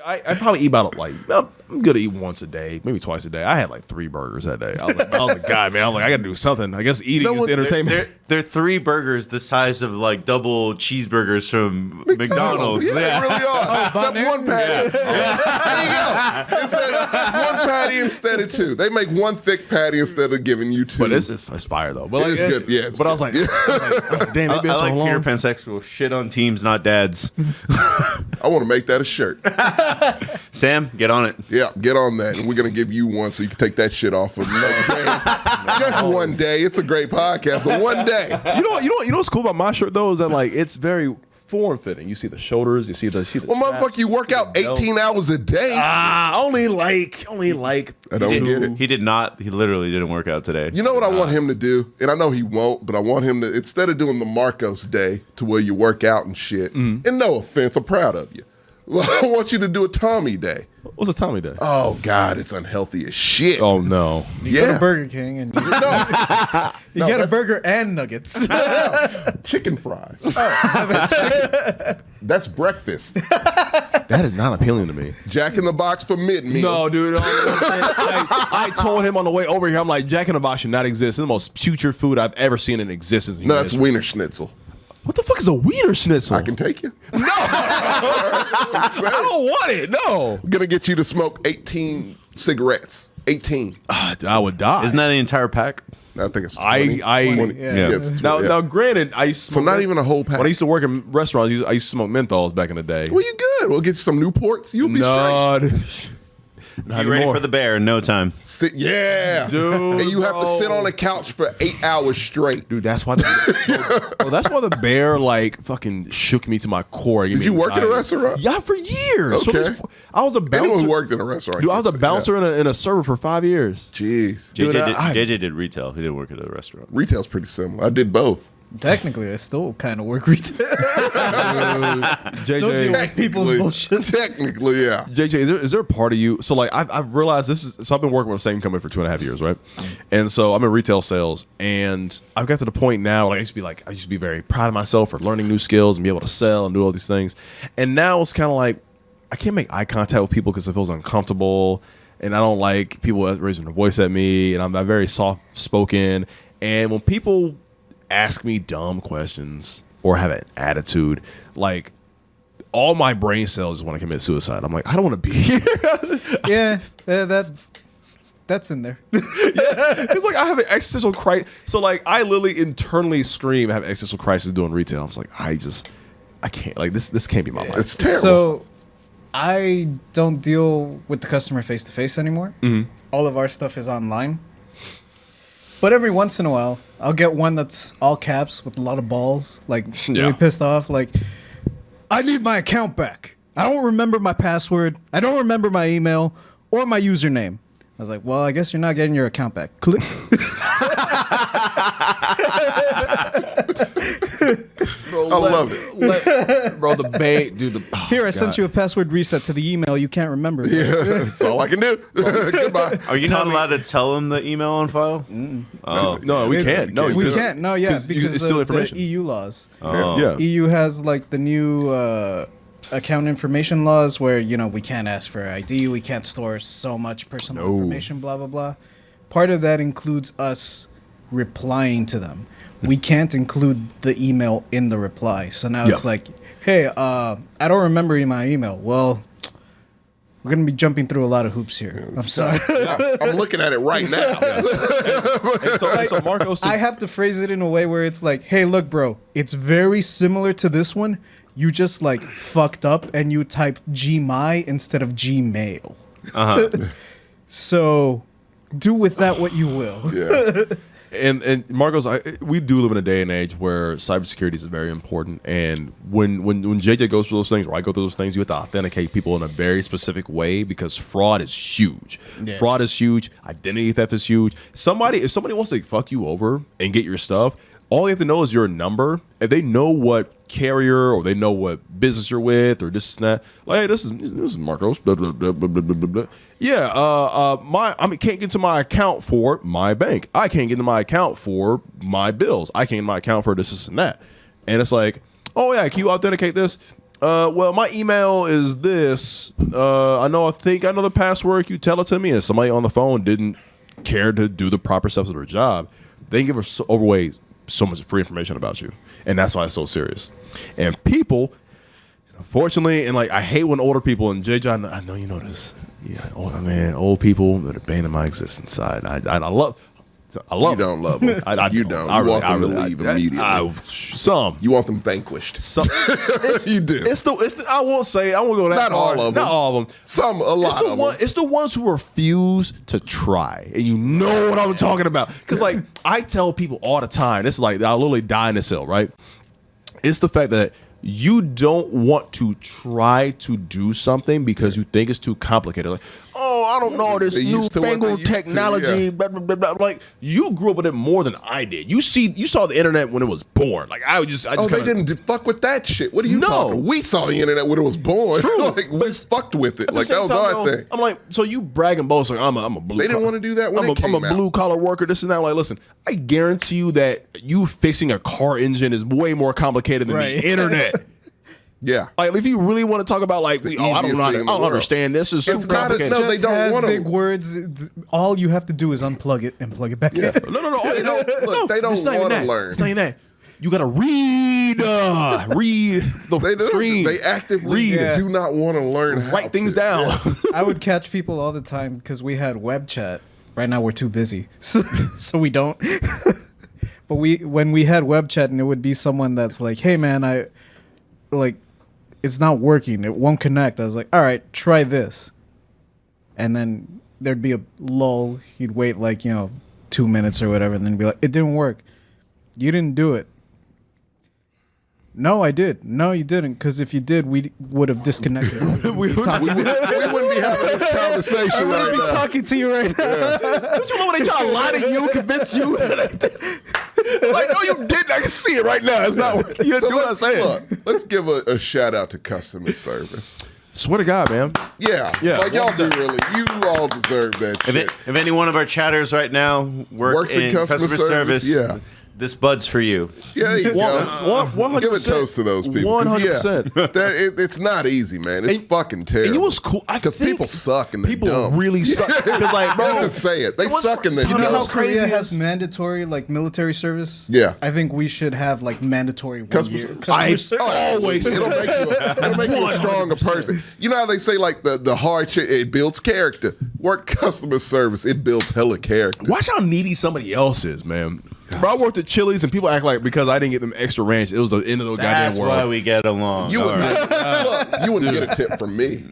I probably eat about like I'm gonna eat once a day, maybe twice a day. I had like 3 burgers that day. I was like, God, man, I'm like, I gotta do something. I guess eating is the entertainment. They're 3 burgers the size of like double cheeseburgers from McDonald's. Yeah, they really are. Except one patty. There you go. It's one patty instead of 2. They make one thick patty instead of giving you 2. But it's fire though. But it is good. Yeah, but I was like, damn, I they've been so like long. Peter Pansexual. Shit on teams, not dads. I want to make that a shirt. Sam, get on it. Yeah, get on that. And we're going to give you one so you can take that shit off of another day. Just one day. It's a great podcast, but one day. You know what's cool about my shirt though is that like it's very form fitting. You see the shoulders, you see the well, motherfucker, you work out 18 hours a day. Only like I don't get it. He did not. He literally didn't work out today. You know what I want him to do? And I know he won't, but I want him to, instead of doing the Marcos Day to where you work out and shit, and no offense, I'm proud of you. Well, I want you to do a Tommy Day. What's a Tommy Day? Oh, God, it's unhealthy as shit. Oh, no. You go to Burger King and you get a burger and nuggets. Chicken fries. Chicken. That's breakfast. That is not appealing to me. Jack in the Box for mid-meal. No, dude. I told him on the way over here, I'm like, Jack in the Box should not exist. It's the most putrid food I've ever seen in existence. No, that's Wiener Schnitzel. What the fuck is a Wiener Schnitzel? I can take you. No. I don't want it. No. I'm going to get you to smoke 18 cigarettes. 18. I would die. Isn't that the entire pack? I think it's 20. 20. Yeah. It's Now, granted, I used to so not even a whole pack. When I used to work in restaurants, I used to smoke menthols back in the day. Well, you good. We'll get you some Newports. You'll be straight. Be ready for the bear in no time. Yeah. Dude, and you have to sit on the couch for 8 hours straight. Dude, that's why that's why the bear like fucking shook me to my core. Did you work in a restaurant? Yeah, for years. Okay. So I was a bouncer. Anyone worked in a restaurant. Dude, I was a bouncer and a server for 5 years. Jeez. JJ did retail. He didn't work at a restaurant. Retail's pretty similar. I did both. Technically, I still kind of work retail. JJ, deal with people's bullshit. Technically, yeah. JJ, is there a part of you? So like I've realized this is. So I've been working with the same company for 2.5 years, right? And so I'm in retail sales, and I've got to the point now. Like I used to be very proud of myself for learning new skills and be able to sell and do all these things. And now it's kind of like I can't make eye contact with people because it feels uncomfortable, and I don't like people raising their voice at me, and I'm very soft spoken. And when people ask me dumb questions or have an attitude, like all my brain cells want to commit suicide. I'm like, I don't want to be here. Yeah, that's in there. Yeah, it's like I have an existential crisis. So like I literally internally scream, I have an existential crisis doing retail. I was like, I can't, like this can't be my life. It's terrible. So I don't deal with the customer face to face anymore. All of our stuff is online. But every once in a while, I'll get one that's all caps with a lot of balls, like really pissed off. Like, I need my account back. I don't remember my password. I don't remember my email or my username. I was like, well, I guess you're not getting your account back. Click. Bro, I love it. Bro, the bank, dude. Here, I sent you a password reset to the email you can't remember. Yeah, that's all I can do. Goodbye. Are you not allowed to tell him the email on file? Oh, No, we can't. No, We can't. No, yeah, because it's still of information. the EU laws. Yeah. EU has like the new account information laws where, you know, we can't ask for ID, we can't store so much personal information, blah, blah, blah. Part of that includes us replying to them. We can't include the email in the reply. So now it's like, hey, I don't remember my email. Well, we're going to be jumping through a lot of hoops here. I'm sorry. I'm looking at it right now. So Marcos, I have to phrase it in a way where it's like, hey, look, bro, it's very similar to this one. You just like fucked up and you typed Gmy instead of Gmail. So do with that what you will. Yeah. And Marcos, we do live in a day and age where cybersecurity is very important. And when JJ goes through those things, or I go through those things, you have to authenticate people in a very specific way because fraud is huge. Yeah. Fraud is huge. Identity theft is huge. If somebody wants to fuck you over and get your stuff, all they have to know is your number. If they know what carrier or they know what business you're with or this and that, like, hey, this is Marcos. Blah, blah, blah, blah, blah, blah, blah. Yeah, I can't get into my account for my bank. I can't get into my account for my bills. I can't get into my account for this and that. And it's like, oh yeah, can you authenticate this? Well, my email is this. I know the password. You tell it to me, and somebody on the phone didn't care to do the proper steps of their job. They can give us away so much free information about you, and that's why it's so serious. And people, unfortunately, and like I hate when older people, and J. John, I know you know this. Yeah, old people that are the bane of my existence. I love. You don't love them. You don't. You want them to leave immediately. Some. You want them vanquished. Some. You do. I won't go that Not hard. all of them. Not all of them. A lot of them. It's the ones who refuse to try. And you know what I'm talking about. Because, like, I tell people all the time, this is like, I'll literally die in this hill, right? It's the fact that you don't want to try to do something because you think it's too complicated. Like, oh, I don't know this newfangled technology. Blah, blah, blah, blah. Like, you grew up with it more than I did. You saw the internet when it was born. Like, I just they didn't fuck with that shit. What are you talking? We saw the internet when it was born. True. Like, we fucked with it. Like, that was our thing. I'm like, so you brag and boast like I'm a blue. They didn't want to do that when it came out. I'm a blue collar worker. This and that. Like, listen, I guarantee you that you fixing a car engine is way more complicated than the internet. Yeah, like if you really want to talk about like, I don't understand this. Is super complicated. No, they don't want big words. All you have to do is unplug it and plug it back in. No. They don't want to learn. It's not even that. You gotta read the screen. They actively do not want to learn how write things down. Yeah. I would catch people all the time because we had web chat. Right now we're too busy, so we don't. But when we had web chat, and it would be someone that's like, "Hey man, it's not working. It won't connect." I was like, all right, try this. And then there'd be a lull. He'd wait 2 minutes or whatever, and then be like, it didn't work. You didn't do it. No, I did. No, you didn't. Because if you did, we would have disconnected. we wouldn't be having this conversation right now. I wouldn't be talking to you right now. Don't you know when they try to lie to you, convince you? Like, no, you didn't. I can see it right now. It's not working. You do what I'm saying. Look, let's give a shout out to customer service. Swear to God, man. Yeah. Like, y'all do really. You all deserve that shit. If any one of our chatters right now works in customer service, this bud's for you. Yeah, you go. 100%. Give a toast to those people. 100%. It's not easy, man. It's fucking terrible. And you know what's cool? Because people suck and they're people dumb. really suck. Because like, bro, just say it. They suck and they're You know dumb. how Korea has mandatory military service? Yeah. I think we should have mandatory customer service. Always. It'll make you a stronger person. You know how they say the hard shit, it builds character. Work customer service, it builds hella character. Watch how needy somebody else is, man. Bro, I worked at Chili's and people act like because I didn't get them extra ranch, it was the end of the goddamn world. That's why we get along. You wouldn't get a tip from me.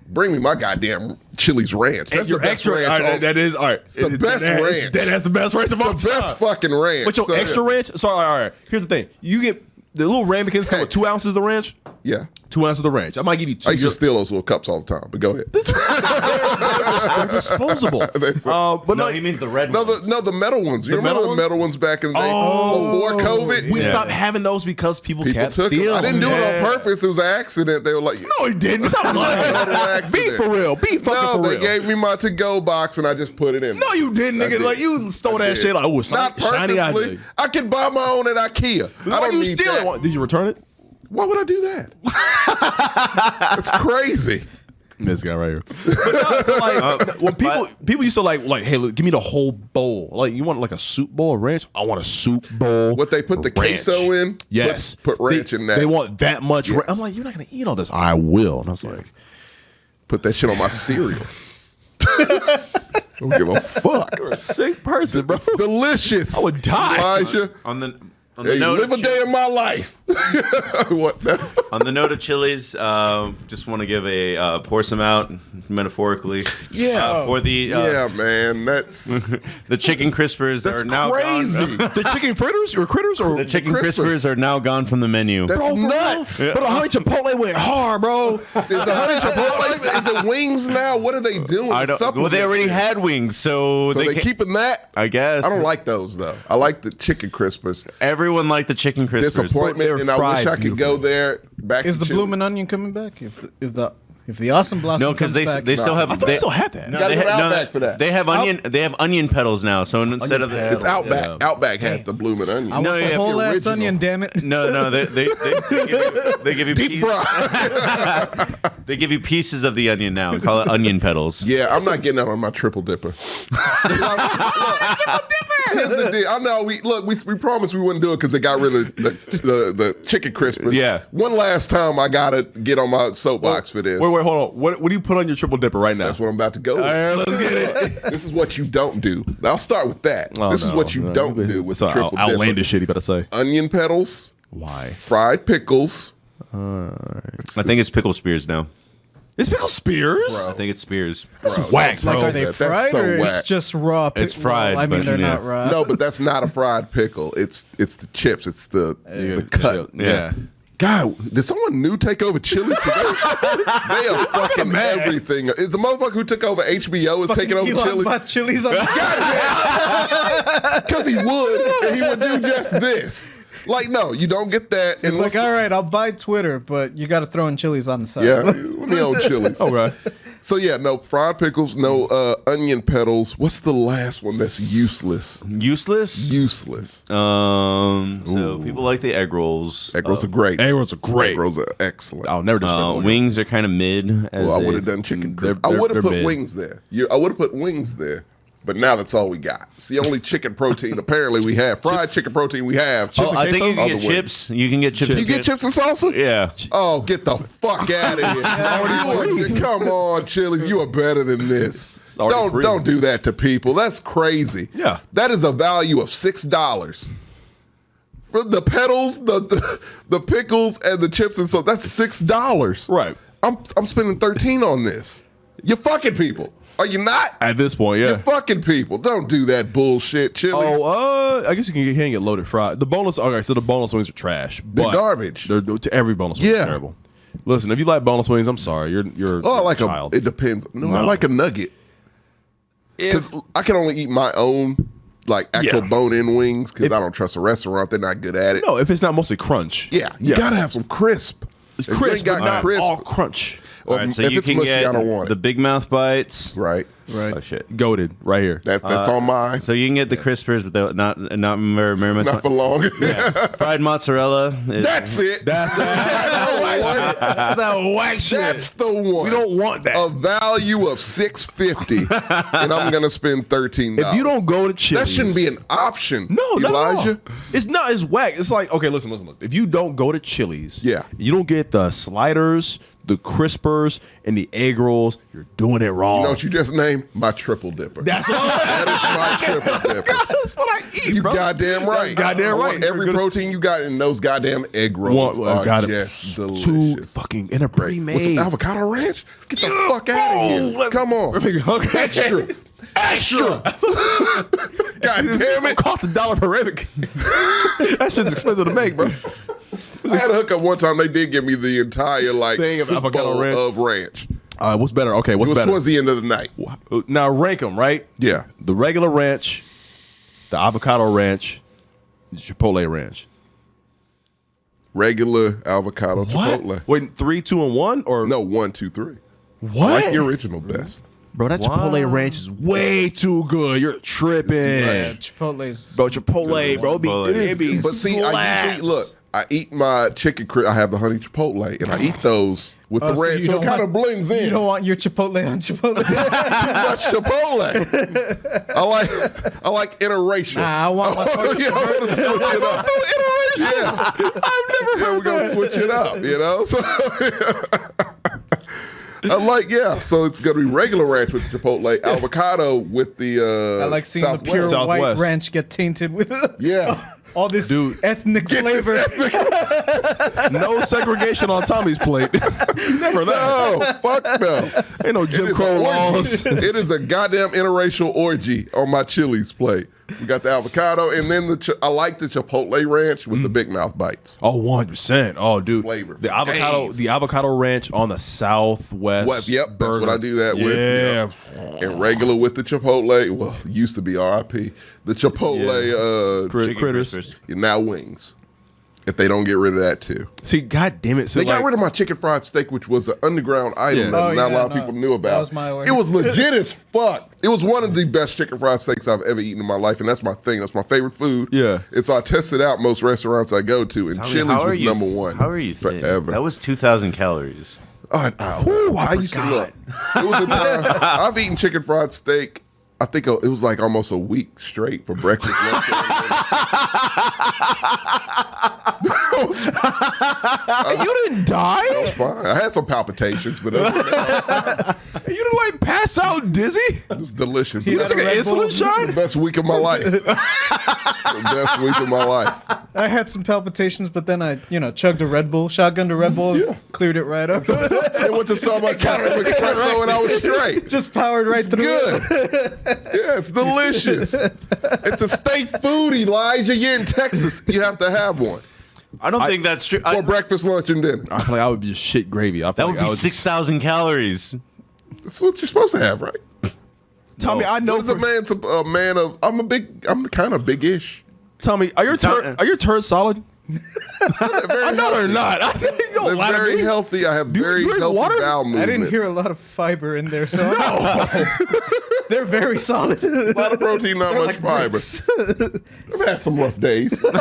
Bring me my goddamn Chili's ranch. That's the best ranch. Right, that is all right. It's the best ranch. That's the best ranch of all time. It's the best fucking ranch. But your extra ranch? Sorry, all right. Here's the thing. You get the little ramekins come with 2 ounces of ranch. Yeah. 2 ounces of the ranch. I might give you 2. I used to steal those little cups all the time, but go ahead. They're disposable. But no, he means the red ones. The metal ones. You remember the metal ones back in the day? Before COVID? We stopped having those because people kept took stealing. I didn't do it on purpose. It was an accident. They were like, no, he didn't. Stop lying. Be for real. Be fucking for real. No, they gave me my to-go box and I just put it in. No, you didn't, nigga. Like, you stole that shit. Like, oh, it's not purposely. I could buy my own at IKEA. I don't need that. Did you return it? Why would I do that? That's crazy. This guy right here. But no, so like, when people used to like, hey, look, give me the whole bowl. Like, you want like a soup bowl of ranch? I want a soup bowl. What they put the queso in? Yes. Put ranch in that. They want that much. Yes. I'm like, you're not gonna eat all this. I will. And I was like, put that shit on my cereal. Don't give a fuck. You're a sick person, bro. It's delicious. I would die. Elijah. On the Hey, note live a day in my life. What now? On the note of Chili's, just want to give pour some out metaphorically. Yeah. For the man, that's the chicken crispers are now crazy. gone. The chicken fritters or critters or the chicken crispers are now gone from the menu. That's bro, nuts. Yeah. But a honey chipotle went hard, bro. Is a honey chipotle? Is it wings now? What are they doing? Well, they already had wings, so they keeping that. I guess. I don't like those though. I like the chicken crispers. Everyone liked the chicken crispers. Disappointment, and I wish I could go there. Back. Is the blooming onion coming back? If the If the Awesome Blossom No, because they still have. I thought they still had that. Gotta go to Outback for that. They have onion. They have onion petals now. So instead of It's Outback. Outback had the blooming onion. I want the whole ass original. onion, damn it. no, they give you Deep pieces. fry. They give you pieces of the onion now and call it onion petals. Yeah, I'm not getting that on my triple dipper. Here's the deal. I know we promised we wouldn't do it because they got rid of the chicken crispers. Yeah. One last time I gotta get on my soapbox for this. Wait, hold on. What do you put on your triple dipper right now? That's what I'm about to go with. All right, let's get it. This is what you don't do. I'll start with that. This is what you don't do with the triple dipper. Outlandish shit, you better say. Onion petals. Why? Fried pickles. I think it's pickle spears now. It's pickle spears? Bro. I think it's spears. That's whack, bro. Like, are they That's fried so or whack. it's just raw? It's fried, Well, I mean, but, they're yeah. not raw. No, but that's not a fried pickle. It's the chips. It's the cut. Yeah. God, did someone new take over Chili's? They are fucking everything. Is the motherfucker who took over HBO is taking over Elon Chili's? bought Chili's on the Because he would, and he would do just this. Like, no, you don't get that. It's like, all right, I'll buy Twitter, but you got to throw in Chili's on the side. Yeah, let me own Chili's. Okay. So yeah, no fried pickles, no onion petals. What's the last one that's useless? Useless? Useless. So people like the egg rolls. Egg rolls are great. Egg rolls are great. Egg rolls are excellent. I'll never disrespect Wings are kind of mid. Well, I would have done chicken. I would have put wings there. I would have put wings there. But now that's all we got. It's the only chicken protein apparently we have. Fried chicken protein we have. Oh, I think you can Other get wings. chips. You can get chips. You get chips and salsa? Yeah. Oh, get the fuck out of here. Come on, Chili's. You are better than this. Don't do that to people. That's crazy. Yeah. That is a value of $6. For the petals, the pickles, and the chips and so that's $6. Right. I'm spending $13 on this. You're fucking people. Are you not? At this point, yeah. You're fucking people. Don't do that bullshit, Chili's. I guess you can get loaded fried. The boneless, okay, so the boneless wings are trash. They're garbage. Every boneless wing is terrible. Listen, if you like boneless wings, I'm sorry, you're I like a child. it depends. No, I like a nugget. Because I can only eat my own, like actual bone-in wings. Because I don't trust a restaurant; they're not good at it. No, if it's not mostly crunch. Yeah, you gotta have some crisp. It's If you crisp, ain't but got not crisp. all crunch. All right, so if you it's can mushy, get I don't want the it. big mouth bites. Right. Oh shit. Goated right here. That's on mine. So you can get the crispers, but not very much. Not for long. Fried mozzarella. That's it. That's that whack shit. That's the one. We don't want that. A value of $6.50, and I'm gonna spend $13. If you don't go to Chili's, that shouldn't be an option. No, Elijah. No. It's not. It's whack. It's like, okay, listen. If you don't go to Chili's, you don't get the sliders, the crispers, and the egg rolls, you're doing it wrong. You know what you just named? My triple dipper. That's all. That is my triple dipper. That's what I eat, You bro. goddamn right. Goddamn I right. want every protein you got in those goddamn egg rolls are just Too delicious. fucking in a Great. pre-made. With some avocado ranch? Get the fuck out of here. Come on. Okay. Extra. Extra. God damn it. It costs $1 per egg. That shit's expensive to make, bro. I had a hookup one time. They did give me the entire Thing of soup avocado bowl ranch? of ranch. What's better? Okay, what's It was better? towards the end of the night. Now rank them, right? Yeah. The regular ranch, the avocado ranch, the chipotle ranch. Regular avocado chipotle. Wait, 3, 2, and 1, or No, 1, 2, 3. what? I like the original best. Bro, that chipotle ranch is way too good. You're tripping, Chipotle's. bro. Chipotle, bro. It be But see, slaps. I eat my chicken. I have the honey chipotle, and I eat those with the so ranch. you So it don't kind of want- blends in. You don't want your Chipotle on Chipotle. Too much chipotle. I like interracial. Nah, I want my first. Yeah, I want to switch it up. Yeah, I've never heard. We're gonna switch it up. You know, so I like So it's gonna be regular ranch with chipotle, avocado with the. I like seeing Southwest. the pure white Southwest. ranch get tainted with all this Dude. ethnic flavor. No segregation on Tommy's plate. Never that. No, fuck no. Ain't no It Jim is Crow an laws. orgy. It is a goddamn interracial orgy on my Chili's plate. We got the avocado, and then I like the chipotle ranch with the big mouth bites. Oh, 100%. Oh, dude. Flavor. The avocado, Days. the avocado ranch on the Southwest. Yep, that's burger. what I do that with. Yeah. Yep. And regular with the chipotle. Well, it used to be RIP. The chipotle Critters. now wings. if they don't get rid of that too. See, God damn it! So they got rid of my chicken fried steak, which was an underground item that not a lot of people knew about. That was my order. It was legit as fuck. It was one of the best chicken fried steaks I've ever eaten in my life, and that's my thing. That's my favorite food. Yeah. And so I tested out most restaurants I go to, and Chili's was number one. How are you thin? Forever. That was 2,000 calories. I used to look. It was a time I've eaten chicken fried steak. I think it was like almost a week straight for breakfast. Lunch, you didn't die? It was fine. I had some palpitations, but other than that, You didn't like pass out dizzy? it was delicious. You took an insulin The shot? best week of my life. The best week of my life. I had some palpitations, but then I, chugged a Red Bull, shotgunned a Red Bull, cleared it right up. I went to Starbucks, got some espresso, and I was straight. Just powered right through. Good. Yeah, it's delicious. It's a state food, Elijah. You're in Texas. You have to have one. I don't think that's true. For breakfast, lunch, and dinner. I feel like I would be shit gravy. That would be 6,000 calories. That's what you're supposed to have, right? Tommy, I know. What is a man of? I'm kind of big-ish. Tommy, are your turds solid? I know they're not. They're very healthy. I have very drink healthy water? bowel movements. I didn't hear a lot of fiber in there, so they're very solid. A lot of protein, not They're much like fiber. I've had some rough days. Because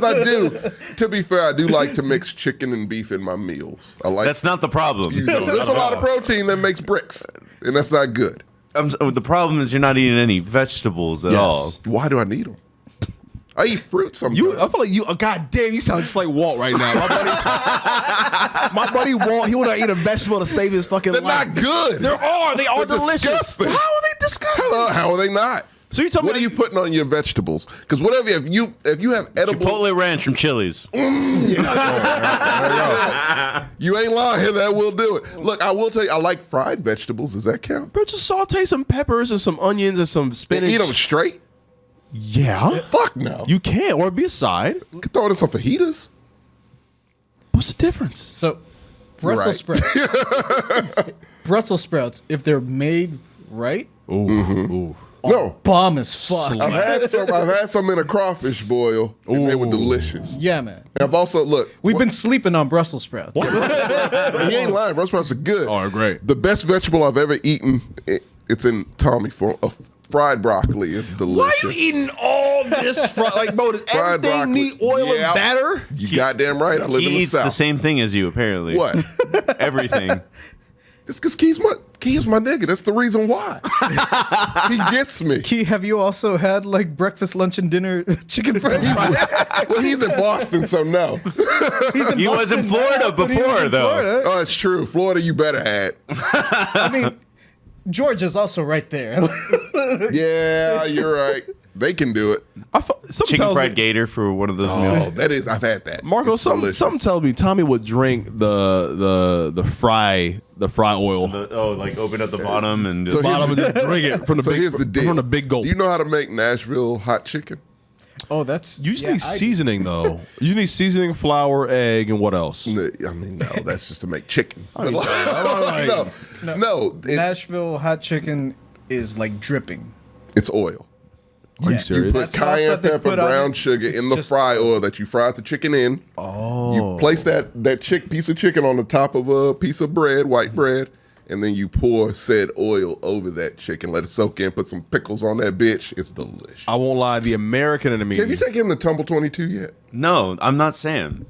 I do. To be fair, I do like to mix chicken and beef in my meals. I like. That's not the problem. There's a lot of protein that makes bricks, and that's not good. The problem is you're not eating any vegetables at all. Why do I need them? I eat fruit sometimes. I feel like you. God damn, you sound just like Walt right now. My buddy Walt, he would not eat a vegetable to save his fucking They're life. not good. They are They're delicious. disgusting. How are they disgusting? How are they not? So you tell me what are you putting on your vegetables? Because whatever, if you have edible Chipotle ranch from Chili's. You ain't lying. That will do it. Look, I will tell you, I like fried vegetables. Does that count? Bro, just saute some peppers and some onions and some spinach. Eat them straight? Yeah. Fuck no. You can, or be a side. You can throw it in some fajitas. What's the difference? So, Brussels sprouts. Brussels sprouts, if they're made right, Ooh. No. bomb as fuck. Slap. I've had some in a crawfish boil, and they were delicious. Yeah, man. And I've also We've been sleeping on Brussels sprouts. You ain't lying. Brussels sprouts are good. Oh, great. The best vegetable I've ever eaten. It's in Tommy form. Fried broccoli is delicious. Why are you eating all this? Like, bro, does Fried everything broccoli. need oil and batter? You goddamn right. I live in He the eats South. the same thing as you, apparently. What? Everything. It's because Key's my nigga. That's the reason why. He gets me. Key, have you also had like breakfast, lunch, and dinner chicken fried rice? Well, he's in Boston, so no. He was in Florida before, though. Oh, it's true. Florida, you better had. I mean, Georgia's also right there. Yeah, you're right. They can do it. Chicken fried gator for one of those meals. Oh, that is. I've had that. Marco, something tells me Tommy would drink the fry oil. Like open up the bottom and So just Bottom and just drink it from the So big, here's the deal. from the big gulp. Do you know how to make Nashville hot chicken? Oh, that's You just need seasoning though. You need seasoning, flour, egg, and what else? I mean, no, that's just to make chicken. But no. Nashville hot chicken is like dripping. It's oil. Are you serious? You put That sauce cayenne that they pepper, put on brown it, sugar it's in the just- fry oil that you fried the chicken in. Oh. You place that piece of chicken on the top of a piece of bread, white bread, and then you pour said oil over that chicken. Let it soak in. Put some pickles on that bitch. It's delicious. I won't lie. The American in me. Have you taken him to Tumble 22 yet? No, I'm not Sam.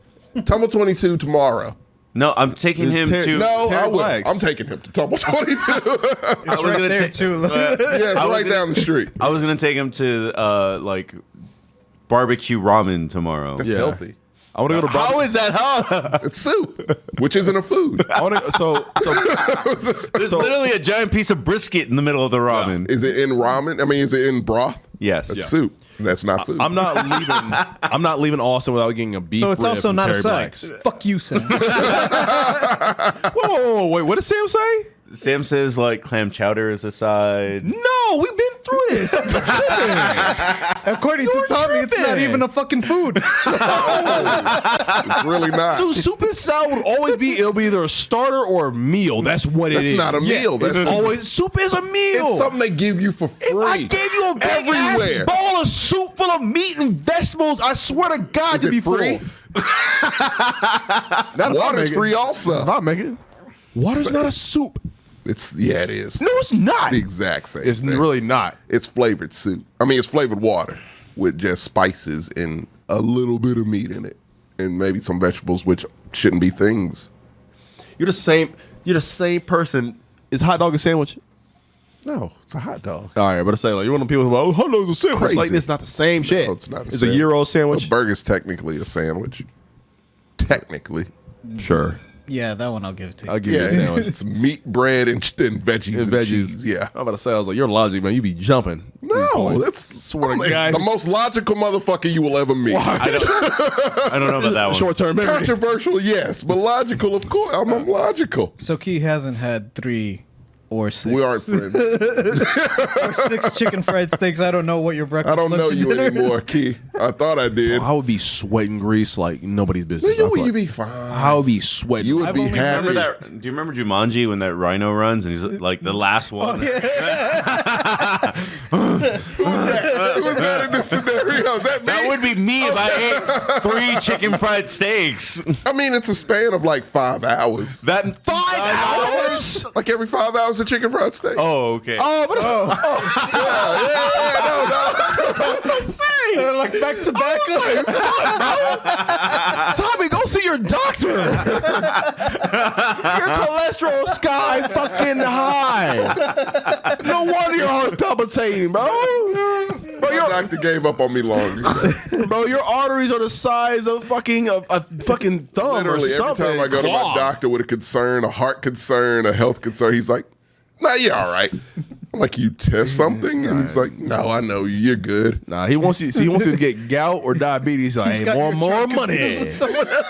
Tumble 22 tomorrow. No, I'm taking him to. No, Terry I will. Black's. I'm taking him to Tumble 22. I was right gonna there, take too. Yeah, it's right down the street. I was gonna take him to like barbecue ramen tomorrow. That's Yeah. healthy. I want to go to How is that? How? It's soup, which isn't a food. I want to. There's literally a giant piece of brisket in the middle of the ramen. Is it in ramen? I mean, is it in broth? Yes. That's Yeah. soup. That's not food. I'm not leaving. I'm not leaving Austin without getting a beef. So it's rib also from not a Terry side. Black's. Fuck you, Sam. Whoa, wait! What did Sam say? Sam says like clam chowder is a side. No, we've been through this. According to Tommy, it's not even a fucking food. It's really not. Dude, soup and salad would always be. It'll be either a starter or a meal. That's what it is. That's not a meal. That's always soup is a meal. It's something they give you for free. If I gave you a big ass bowl of soup full of meat and vegetables, I swear to God, Is to it be free? full. Water's free also. If I make it, water's not a soup. It is. No, it's not. The exact same. It's thing. really not. It's flavored soup. I mean, it's flavored water with just spices and a little bit of meat in it, and maybe some vegetables, which shouldn't be things. You're the same person. Is hot dog a sandwich? No, it's a hot dog. All right, but I say like you're one of the people who go, hot dog's a sandwich. Crazy. Like it's not the same shit. No, it's not. It's a Euro sandwich. A burger's technically a sandwich. Technically, Sure. Yeah, that one I'll give to you. I'll give you a sandwich. It's meat, bread, and veggies and cheese. Yeah. I'm about to say, I was like, your logic, man. You be jumping. No, that's Swear to God. the most logical motherfucker you will ever meet. I don't know about that one. Short-term memory. Controversial, yes, but logical, of course. I'm logical. So Key hasn't had 3 or 6. We aren't friends. Or 6 chicken fried steaks. I don't know what your breakfast. I don't know lunch, and you dinner is. anymore, Key. I thought I did. I would be sweating grease like nobody's business. I feel You like. be fine. I would be sweating. You would I've be only happy. Remember that? Do you remember Jumanji when that rhino runs and he's like the last one? Who was that in this scenario? Is that me? That would be me if I ate 3 chicken fried steaks. I mean, it's a span of like 5 hours. That 5 hours? Like every 5 hours, a chicken fried steak. Oh, okay. They're like back to back. Tommy, go see your doctor. Your cholesterol sky fucking high. No wonder your heart's palpitating, bro. My doctor gave up on me long ago. Bro, your arteries are the size of fucking a fucking thumb Literally, or something. every time I go to my doctor with a concern, a heart concern, a health concern, he's like, nah, you're all right. I'm like, you test something? And he's like, no, I know you. You're good. Nah, he wants you. See, he wants you to get gout or diabetes. Like, He's hey, got your more chart money. confused with someone else.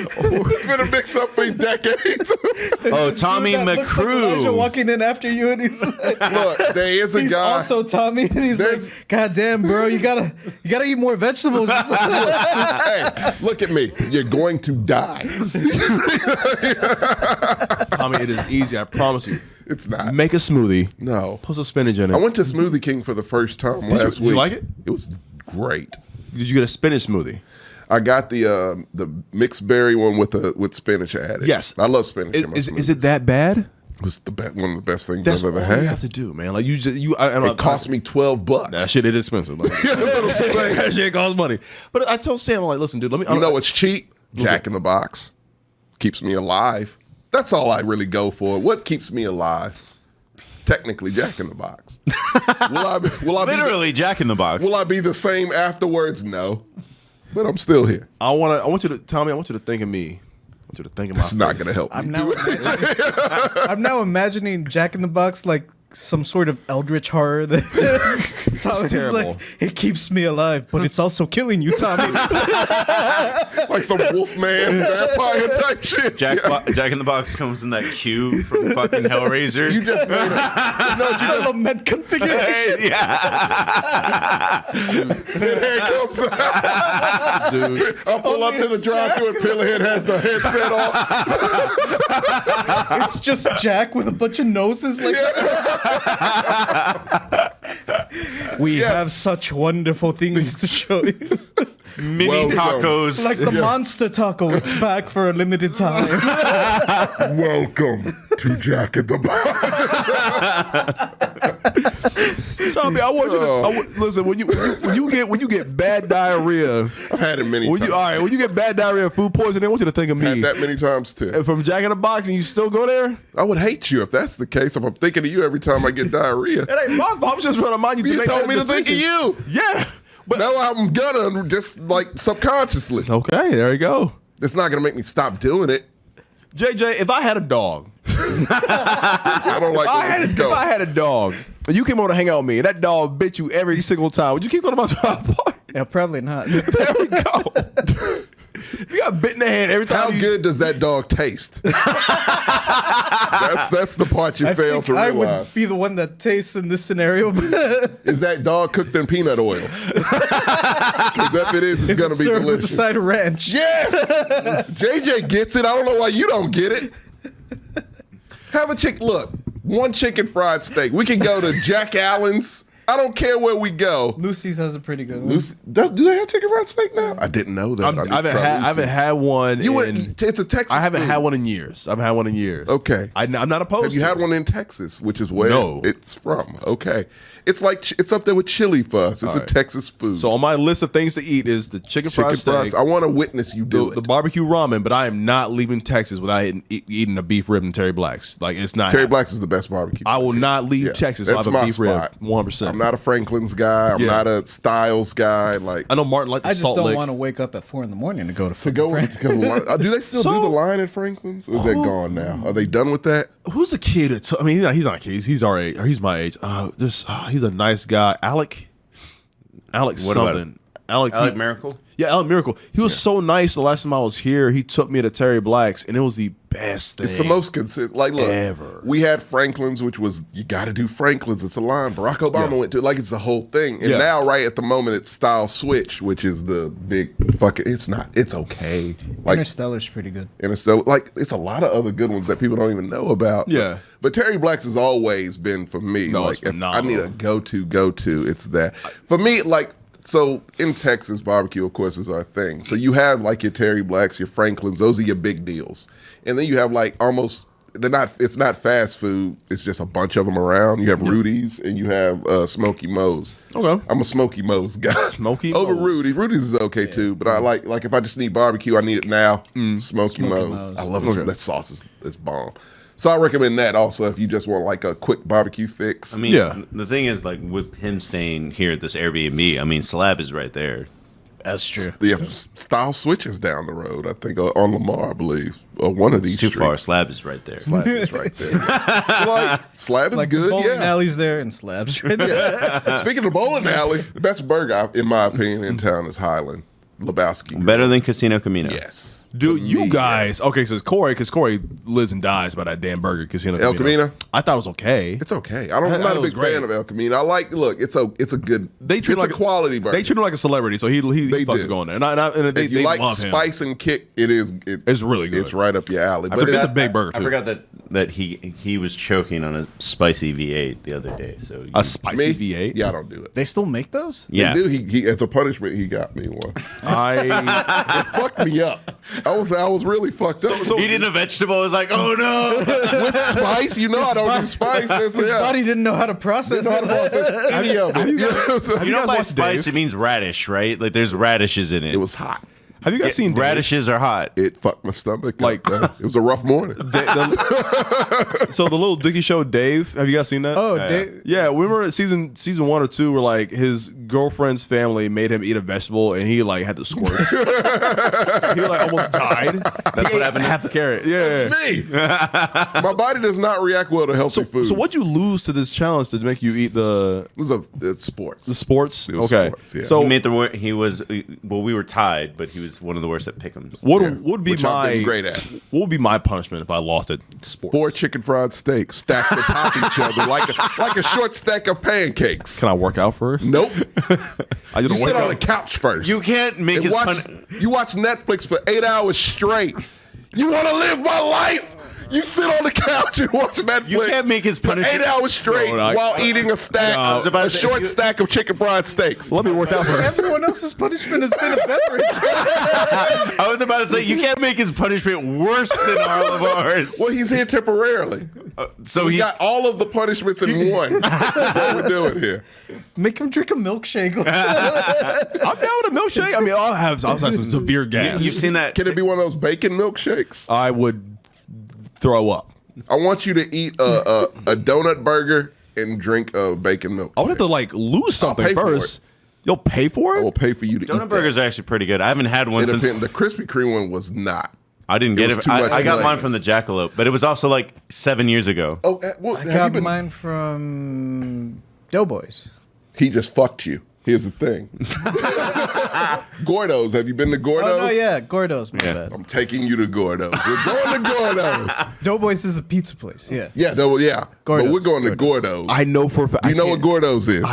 It's been a mix-up for decades. Oh, Tommy Dude, that looks like Elijah McCrew. walking in after you, and he's like, Look, there is a he's guy. also Tommy, and he's There's- like, God damn, bro, you gotta eat more vegetables. It's like, Hey, look at me. You're going to die. Tommy, it is easy. I promise you. It's not. Make a smoothie. No. Put some spinach in it. I went to Smoothie King for the first time last did you week. like it? It was great. Did you get a spinach smoothie? I got the mixed berry one with spinach added. Yes. I love spinach. in my Is smoothies. it that bad? It was one of the best things That's I've all ever you had. have to do, man. Like It cost me $12. That shit is expensive. Like, That's what I'm saying. that shit costs money. But I told Sam, I'm like, listen, dude, let me. You know what's cheap? Jack in the Box. Keeps me alive. That's all I really go for. What keeps me alive? Technically, Jack in the Box. Will I Literally Jack in the Box. Will I be the same afterwards? No. But I'm still here. I want you to tell me. I want you to think of me. I want you to think of my. It's not face. going to help me. I'm now imagining Jack in the Box like some sort of eldritch horror that Tommy's terrible. like, it keeps me alive, but it's also killing you, Tommy. Like some Wolfman vampire type shit. Jack in the Box comes in that cue from fucking Hellraiser. You just made it. Lament configuration. His head comes out. Dude. I'll pull up to the drive-thru and Pillhead has the headset on. It's just Jack with a bunch of noses. Like, we have such wonderful things to show you. Mini Welcome. tacos. Like the monster taco, it's back for a limited time. Welcome to Jack in the Box. Tommy, I want you to listen. When you get bad diarrhea, I've had it many times. When you get bad diarrhea, food poisoning, I want you to think of Had me. that many times too. And from Jack in the Box, and you still go there. I would hate you if that's the case. If I'm thinking of you every time I get diarrhea. It ain't my fault. I'm just trying to remind you to You make told that me to think of decision. you. Yeah. But Now I'm gonna just like subconsciously. okay, there you go. It's not gonna make me stop doing it. JJ, if I had a dog, I don't like where this is if going. I had a dog, and you came over to hang out with me, and that dog bit you every single time, would you keep going to my dog park? Yeah, probably not. There we go. You got bit in the hand every time. How good does that dog taste? That's the part you fail to realize. I would be the one that tastes in this scenario. Is that dog cooked in peanut oil? Because if it is, it's going to be served delicious. with a side of ranch. Yes! JJ gets it. I don't know why you don't get it. Have a chicken. Look, one chicken fried steak. We can go to Jack Allen's. I don't care where we go. Lucy's has a pretty good one. Lucy, do they have chicken fried steak now? I didn't know that. I haven't had one. It's a Texas. I haven't food. had one in years. Okay. I'm not opposed. Have you had one in Texas, which is where No. it's from? Okay. It's like it's up there with chili for us. It's a Texas food. So on my list of things to eat is the chicken fried steak. I want to witness you do the barbecue ramen, but I am not leaving Texas without eating a beef rib and Terry Black's. Like it's not. Terry Black's is the best barbecue. I will not leave Texas without a beef rib. 100%. I'm not a Franklin's guy. I'm not a Styles guy. Like I know Martin likes I just Salt don't Lake. want to wake up at 4 a.m. to go to do they still do the line at Franklin's? Or is that gone now? Are they done with that? Who's a kid? I mean, he's not a kid. He's our age. Or he's my age. He's a nice guy. Alec something. Alec Miracle? Yeah, Alec Miracle. He was so nice the last time I was here. He took me to Terry Black's, and it was the best thing. It's the most consistent. Like, look, ever. We had Franklin's, which was, you got to do Franklin's. It's a line. Barack Obama went to it. Like, it's a whole thing. And now, right at the moment, it's Style Switch, which is the big fucking, it's okay. Like, Interstellar's pretty good. Interstellar, like, it's a lot of other good ones that people don't even know about. Yeah. But Terry Black's has always been, for me, like, if I need a go-to, it's that. For me, like, so in Texas, barbecue, of course, is our thing. So you have like your Terry Blacks, your Franklin's, those are your big deals. And then you have like it's not fast food, it's just a bunch of them around. You have Rudy's and you have Smoky Moe's. Okay. I'm a Smoky Moe's guy. Smoky over Moe's. Rudy's. Rudy's is okay too, but I like if I just need barbecue, I need it now. Smoky Moe's. I love it. That sauce is bomb. So I recommend that also if you just want like a quick barbecue fix. I mean, the thing is, like, with him staying here at this Airbnb, I mean, Slab is right there. That's true. Yeah, Style Switch is down the road, I think, on Lamar, I believe. Or one of these It's too far. streets. Slab is right there. Slab is right there. Slab is Like good, bowling yeah. alley's there and Slabs right there. Speaking of bowling alley, the best burger, in my opinion, in town is Highland Lebowski. Better than Casino Camino. Yes. Dude, To you me, guys. yes. Okay, so it's Corey, because Corey lives and dies by that damn burger, Casino El Camino? I thought it was okay. It's okay. I'm I not thought a it was big fan great. of El Camino. I like, look, it's a good, it's treat a quality burger. They treat him like a celebrity, so he They fucks do. going there. And if you they like love him. spice and kick, it's really good. It's right up your alley. It's a big burger, too. I forgot that he was choking on a spicy V8 the other day. So A spicy Me? V8? Yeah, I don't do it. They still make those? yeah. They do. He as a punishment, he got me one. I It fucked me up. I was really fucked up. He did a vegetable. I was like, oh no. With spice, you know I don't do spice. That's, His body didn't know how to process Didn't know how to it. process any of it. You know, guys by watched spice, Dave? it means radish, right? Like, there's radishes in it. It was hot. have you guys seen Dave? radishes are hot. It fucked my stomach. Like- up. It was a rough morning. So the little Dickie show, Dave. Have you guys seen that? Oh, Dave. Yeah, we remember season 1 or 2 where like his girlfriend's family made him eat a vegetable and he like had the squirts. He like almost died. That's what happened. Half the carrot. Yeah. Me. My body does not react well to healthy food. So what'd you lose to this challenge to make you eat the It's sports. sports? It was Okay. sports, yeah. So He made he was, well, we were tied, but he was one of the worst at pick'ems. what Yeah, would be which I've been my great at. What would be my punishment if I lost at sports? 4 chicken fried steaks stacked atop each other like a short stack of pancakes. Can I work out first? Nope. I You didn't sit wake on up. the couch first. You can't make and his you watch Netflix for 8 hours straight. You want to live my life? You sit on the couch and watch Netflix. You can't make his for punishment- 8 hours straight No, I- while eating a stack, No. I was about a to say, short you- stack of chicken fried steaks. Let me work out first. Everyone else's punishment has been a beverage. I was about to say, you can't make his punishment worse than all of ours. Well, he's here temporarily. So We he got all of the punishments in one. That's what we're doing here. Make him drink a milkshake. I'm down with a milkshake. I mean, I'll have some severe gas. You've seen that? Can it be one of those bacon milkshakes? I would throw up. I want you to eat a donut burger and drink a bacon milk. I would have to like lose something pay for first. You'll pay for I it? will pay for you to eat Donut burgers are actually pretty good. I haven't had one since. The Krispy Kreme one was not. I didn't get was it. too much I got mine glaze. from the Jackalope, but it was also like 7 years ago. Oh, well, I have you got been? mine from Doughboys. He just fucked you. Here's the thing. Gordo's. Have you been to Gordo's? Oh, no, yeah. Gordo's, my bad. I'm taking you to Gordo's. We're going to Gordo's. Doughboys is a pizza place, yeah. Yeah, Gordo's. But we're going to Gordo's. I know for a fact. You know what Gordo's is?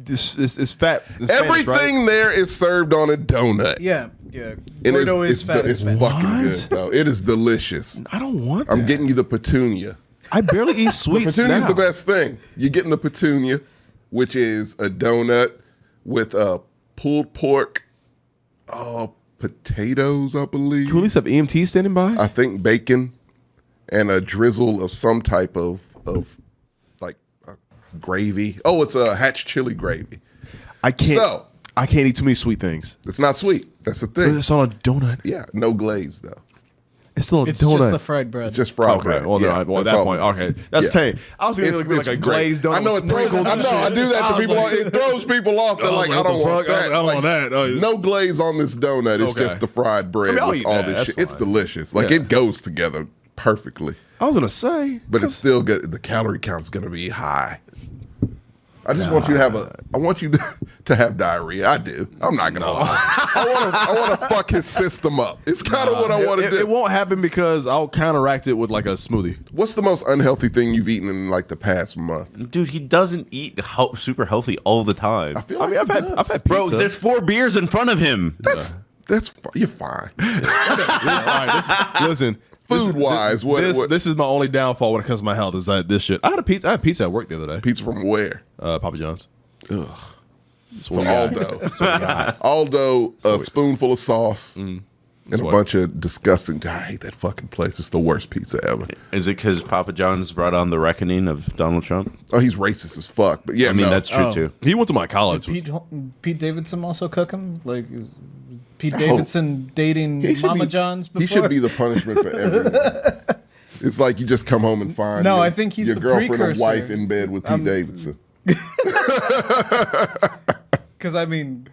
It's fat. It's Everything Spanish, right? there is served on a donut. Yeah. And Gordo is fat. It's fucking good, though. It is delicious. I don't want that. I'm getting you the petunia. I barely eat sweets now. Petunia's the best thing. You're getting the petunia, which is a donut with pulled pork, potatoes, I believe. Can we at least have EMT standing by? I think bacon and a drizzle of some type of like gravy. Oh, it's a hatch chili gravy. I can't eat too many sweet things. It's not sweet. That's the thing. It's on a donut. Yeah, no glaze though. It's still a It's donut. just the fried bread. It's just fried Okay, bread. well, Yeah, at that's that all point, it is. okay, that's tame. I was gonna It's look like a great. glazed donut. I know with it throws. sprinkles I and know. I shit. do that to people. It throws people off. They're like, I don't want that. I don't want that. Oh, yeah. No glaze on this donut. It's Okay. just the fried bread I'll with eat all that. this That's shit. It's fine. delicious. Like Yeah. it goes together perfectly. I was gonna say, But it's still good. The calorie count's gonna be high. I just want you to have I want you to have diarrhea. I do. I'm not gonna lie. I want to fuck his system up. It's kind of what I want to do. It won't happen because I'll counteract it with like a smoothie. What's the most unhealthy thing you've eaten in like the past month? Dude, he doesn't eat super healthy all the time. I feel like I've had pizza. Bro, there's 4 beers in front of him. that's you're fine. Listen, Food-wise, what? this is my only downfall when it comes to my health is that this shit. I had pizza at work the other day. Pizza from where? Papa John's. Ugh. From Aldo. Aldo, a spoonful of sauce, and a bunch of disgusting. I hate that fucking place. It's the worst pizza ever. Is it because Papa John's brought on the reckoning of Donald Trump? Oh, he's racist as fuck. But yeah, I mean, no. that's true too. He went to my college. Pete Davidson also cook him? Like, is Pete Davidson dating Mama John's before? He should be the punishment for everyone. It's like you just come home and find No, I think he's your the girlfriend precursor. or wife in bed with Pete Davidson. Because, I mean,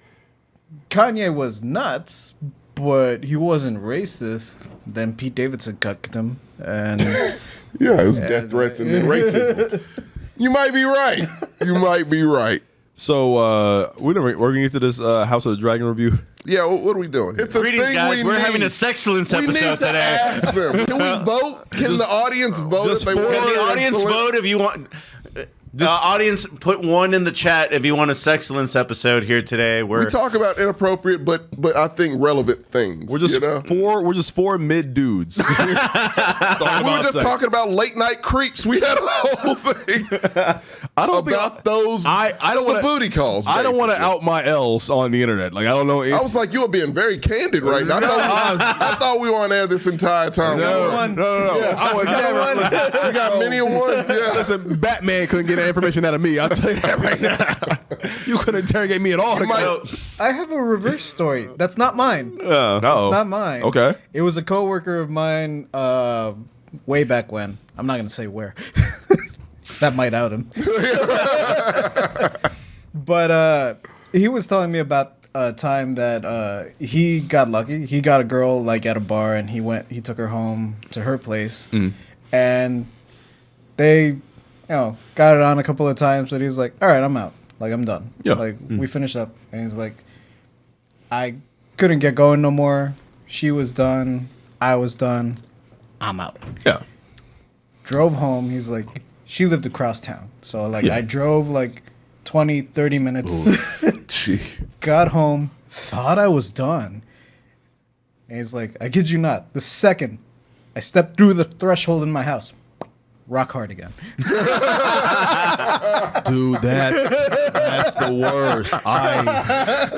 Kanye was nuts, but he wasn't racist. Then Pete Davidson cucked him. And Yeah, it was death threats and then racism. You might be right. You might be right. So we're gonna get to this House of the Dragon review. Yeah, what are we doing? It's a Greetings, thing guys. We're having a Sexcellence We need episode to today. ask them. Can we vote? Can the audience vote if they want? Can the our audience excellence? vote if you want? Audience, put 1 in the chat if you want a Sexcellence episode here today. We talk about inappropriate, but I think relevant things. We're just you know? We're just 4 mid dudes. We were just talking about late night creeps. We had a whole thing I don't about think those. I don't the wanna, booty calls. I don't want to basically. out my L's on the internet. Like I don't know. I was like, you were being very candid right now. I thought we were on air this entire time. no. Yeah. I would never. Listen, You got many ones. Yeah. listen, Batman couldn't get that information out of me. I'll tell you that right now. You couldn't interrogate me at all. I have a reverse story. That's not mine. It's not mine. Okay. It was a coworker of mine way back when. I'm not going to say where. That might out him. But he was telling me about a time that he got lucky. He got a girl like at a bar, and he took her home to her place, and they, got it on a couple of times. But he was like, "All right, I'm out. Like I'm done. Yeah. Like we finished up." And he's like, "I couldn't get going no more. She was done. I was done. I'm out." Yeah. Drove home. He's like, she lived across town. So, like, Yeah. I drove, like, 20, 30 minutes. Gee. Got home. Thought I was done. And he's like, I kid you not. The second I stepped through the threshold in my house, rock hard again. Dude, that's the worst. I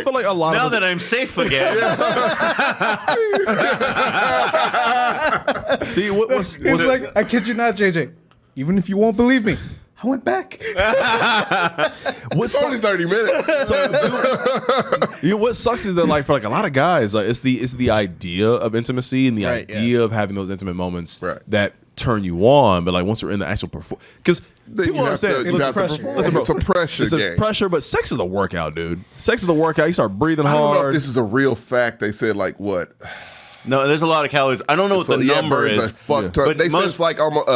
feel like a lot Now of that I'm safe again. see what's He's like, I kid you not, JJ. Even if you won't believe me, I went back. It's only 30 minutes. what sucks is that like for like a lot of guys, like it's the idea of intimacy and the Right, idea of having those intimate moments Right. that turn you on. But like once we're in the actual performance, because people You have understand to- you have to pressure. perform. Listen, bro, It's a pressure it's a game. pressure, but sex is a workout, dude. Sex is a workout. You start breathing I don't know if hard. this is a real fact. They said like what? No, there's a lot of calories. I don't know what the number is. But they say it's like almost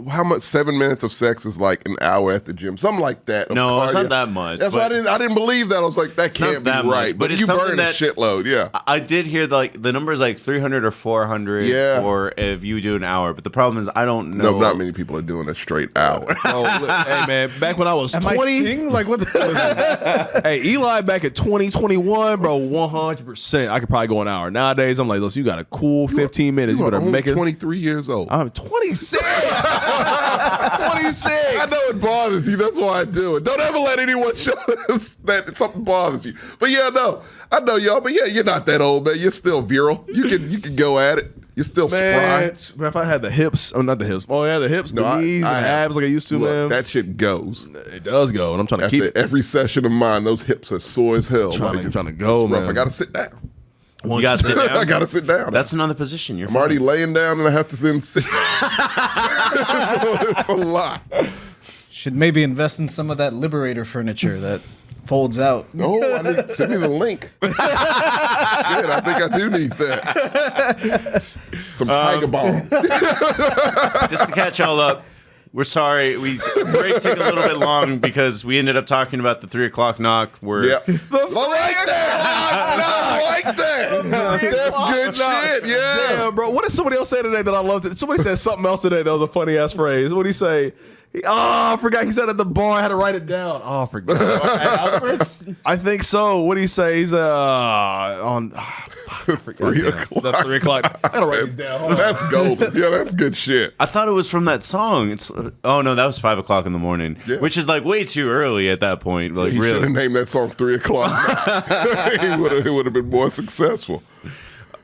how much 7 minutes of sex is like an hour at the gym, something like that. No, it's not that much. That's why I didn't believe that. I was like, that can't be right. But you burn a shitload. Yeah, I did hear the number is like 300 or 400. Yeah. Or if you do an hour. But the problem is I don't know. No, not many people are doing a straight hour. Hey man, back when I was 20, like what? Hey, Eli, back at 2021, bro, 100%. I could probably go an hour. Nowadays, I'm like, listen, you got a cool 15 minutes. You better make it. 23 years old. I'm 26. 26. I know it bothers you. That's why I do it. Don't ever let anyone show us that something bothers you. But yeah, no, I know y'all. But yeah, you're not that old, man. You're still virile. You can go at it. You're still spry. If I had the hips, not the hips. Oh yeah, the hips, the knees, and abs like I used to, man. That shit goes. It does go, and I'm trying to keep it. Every session of mine, those hips are sore as hell. I'm trying to go, man. I got to sit down. You got to sit down? I got to sit down. That's another position. I'm already laying down, and I have to then sit. It's a lot. Should maybe invest in some of that Liberator furniture that folds out. Oh, send me the link. Shit, I think I do need that. Some Tiger Balm. Just to catch y'all up, we're sorry. Break took a little bit long because we ended up talking about the 3 o'clock knock. I like that. I like that. That's good shit. Yeah. Damn, bro. What did somebody else say today that I loved it? Somebody said something else today that was a funny ass phrase. What did he say? I forgot. He said at the bar. I had to write it down. Oh, I forgot. I think so. What did he say? He's on 3 o'clock. That's 3 o'clock. I gotta write these down. That's golden. Yeah, that's good shit. I thought it was from that song. It's oh no, that was 5 o'clock in the morning, which is like way too early at that point. Like he really, should have named that song 3 o'clock. It would have been more successful.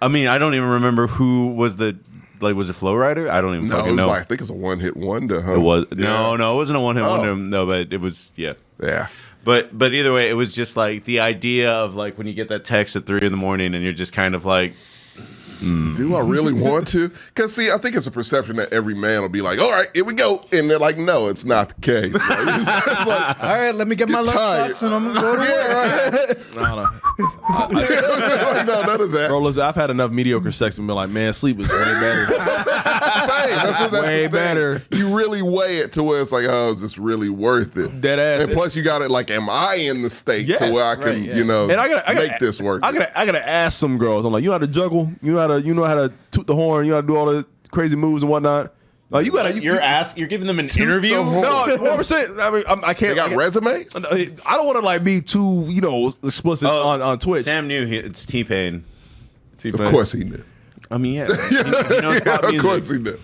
I mean, I don't even remember who was the. Like, was it Flow Rider? I don't even fucking know. I think it's a one-hit wonder, huh? It was. Yeah. No, it wasn't a one-hit wonder. No, but it was, yeah. Yeah. But either way, it was just like the idea of like when you get that text at 3 a.m. and you're just kind of like, do I really want to? Because, see, I think it's a perception that every man will be like, all right, here we go. And they're like, no, it's not the case. It's like, all right, let me get my lunchbox and I'm going to go to work. I don't know. No, none of that. Bro, listen, I've had enough mediocre sex and been like, man, sleep is way better. That's way better. You really weigh it to where it's like, oh, is this really worth it? Dead ass. And plus, you got it like, am I in the state to where I can, and I gotta make this work? I gotta ask some girls. I'm like, you know how to juggle? You know how to toot the horn? You know how to do all the crazy moves and whatnot? Like you gotta. You're giving them an interview? No, 100%. I mean, I can't. They got resumes? I don't want to like be too, explicit on Twitch. Sam knew it's TPain. Of course he knew. I mean, yeah. He knows pop music. Of course he knew.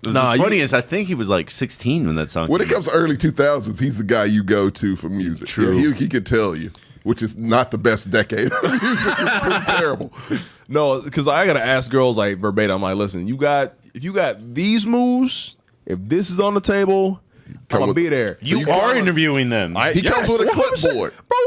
The funny is, I think he was like 16 when that song When it comes to early 2000s, he's the guy you go to for music. True. Yeah, he could tell you, which is not the best decade of music. It's pretty terrible. No, because I gotta ask girls like verbatim. I'm like, listen, if you got these moves, if this is on the table, I'm gonna be there. You are interviewing them. He comes with a clipboard, bro.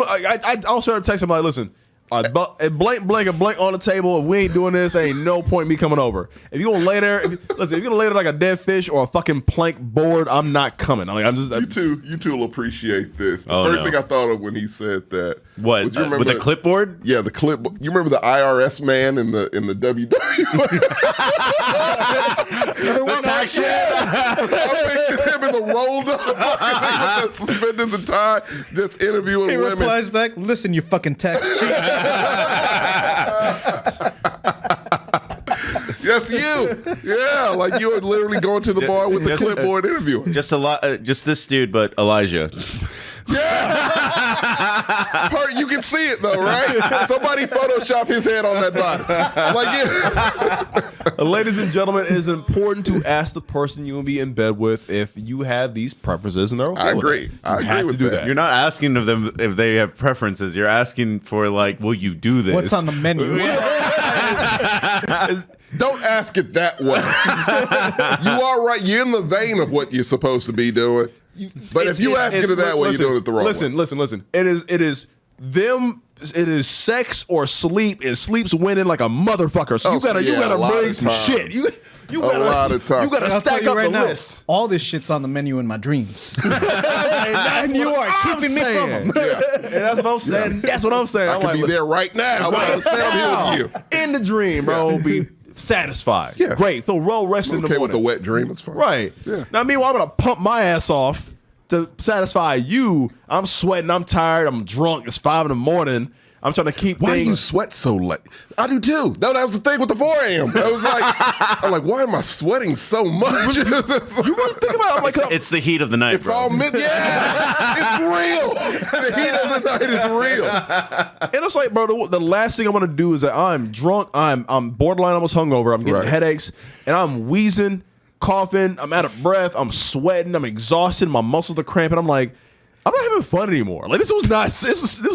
100%. I also text him like, listen. Blank on the table. If we ain't doing this, ain't no point in me coming over. If you gonna lay there, if you're gonna lay there like a dead fish or a fucking plank board, I'm not coming. You two will appreciate this. The first thing I thought of when he said that. What? Was, with a clipboard? Yeah, the clipboard. You remember the IRS man in the WWE? The tax man. I pictured him in the rolled up suspenders and tie, just interviewing women. He replies back, "Listen, you fucking tax cheat." That's you. Yeah, like you were literally going to the bar with the clipboard interviewing. Just this dude, but Elijah. Yeah. You can see it though, right? Somebody Photoshop his head on that body. Ladies and gentlemen, it is important to ask the person you will be in bed with if you have these preferences and they're okay. I agree. I agree with that. You're not asking of them if they have preferences. You're asking for like, will you do this? What's on the menu? Don't ask it that way. You are right. You're in the vein of what you're supposed to be doing. But if you ask it that way, you're doing it the wrong way. Listen. It is it is sex or sleep, and sleep's winning like a motherfucker. So you gotta bring some shit. You gotta, a lot of times. You gotta I'll tell stack you up right the now, list. all this shit's on the menu in my dreams. And you are keeping me from them. And that's what I'm saying. That's what I'm saying. I I'm could like, be there right now. I'm here with you. in the dream, bro. Be satisfied. Yeah. Great. Feel well rested in the Okay morning. with a wet dream, it's fine. Right. Yeah. Now, meanwhile, I'm gonna pump my ass off to satisfy you. I'm sweating. I'm tired. I'm drunk. It's 5 a.m. I'm trying to keep Why do you things. sweat so late? I do too. That was the thing with the 4 a.m. I was like, I'm like, why am I sweating so much? You really think about it? I'm like, It's the heat of the night, it's bro. all it's real. The heat of the night is real. and it's like, bro, the last thing I want to do is that I'm drunk. I'm borderline almost hungover. I'm getting Right. headaches, and I'm wheezing, coughing. I'm out of breath. I'm sweating. I'm exhausted. My muscles are cramping. I'm like, I'm not having fun anymore. Like this was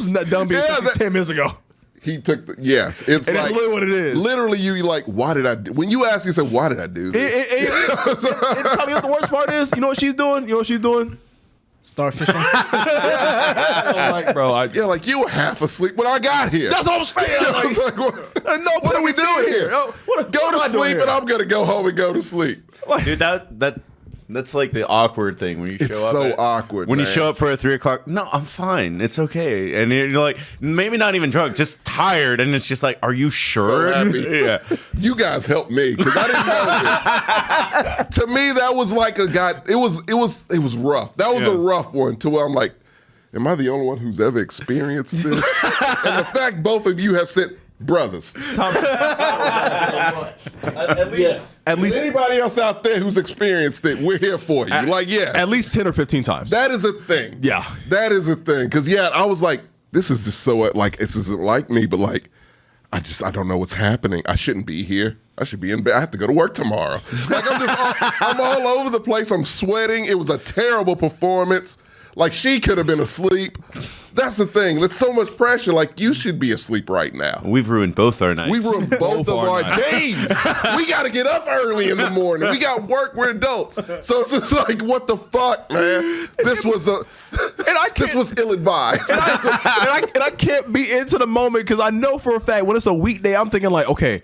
not done being Yeah, 10 minutes ago. He took the yes. It's And like that's literally what it is. Literally, you like, why did I do? When you ask yourself, why did I do this? And tell me what the worst part is. You know what she's doing? You know what she's doing? Starfishing. I'm like, bro, Yeah, like you were half asleep when I got here. that's what I'm saying. I was Like, like, what are we doing here? Yo, Go to sleep, and I'm gonna go home and go to sleep. Dude, that's like the awkward thing when you show up. It's so awkward, when you man. show up for a 3 o'clock. No, I'm fine. It's okay. And you're like, maybe not even drunk, just tired. And it's just like, are you sure? So happy. Yeah. You guys helped me because I didn't know this. To me, that was like it was rough. That was a rough one to where I'm like, am I the only one who's ever experienced this? And the fact both of you have said, brothers. At least Anybody else out there who's experienced it, we're here for you. at least 10 or 15 times. That is a thing. Yeah. That is a thing. Because, I was like, this is just so, like, this isn't like me, but, like, I don't know what's happening. I shouldn't be here. I should be in bed. I have to go to work tomorrow. Like, I'm all over the place. I'm sweating. It was a terrible performance. Like, she could have been asleep. That's the thing. There's so much pressure. Like, you should be asleep right now. We've ruined both our nights. We ruined both of our days. We got to get up early in the morning. We got work. We're adults. So it's just like, what the fuck, man? This was this was ill-advised. and I can't be into the moment because I know for a fact when it's a weekday, I'm thinking like, okay,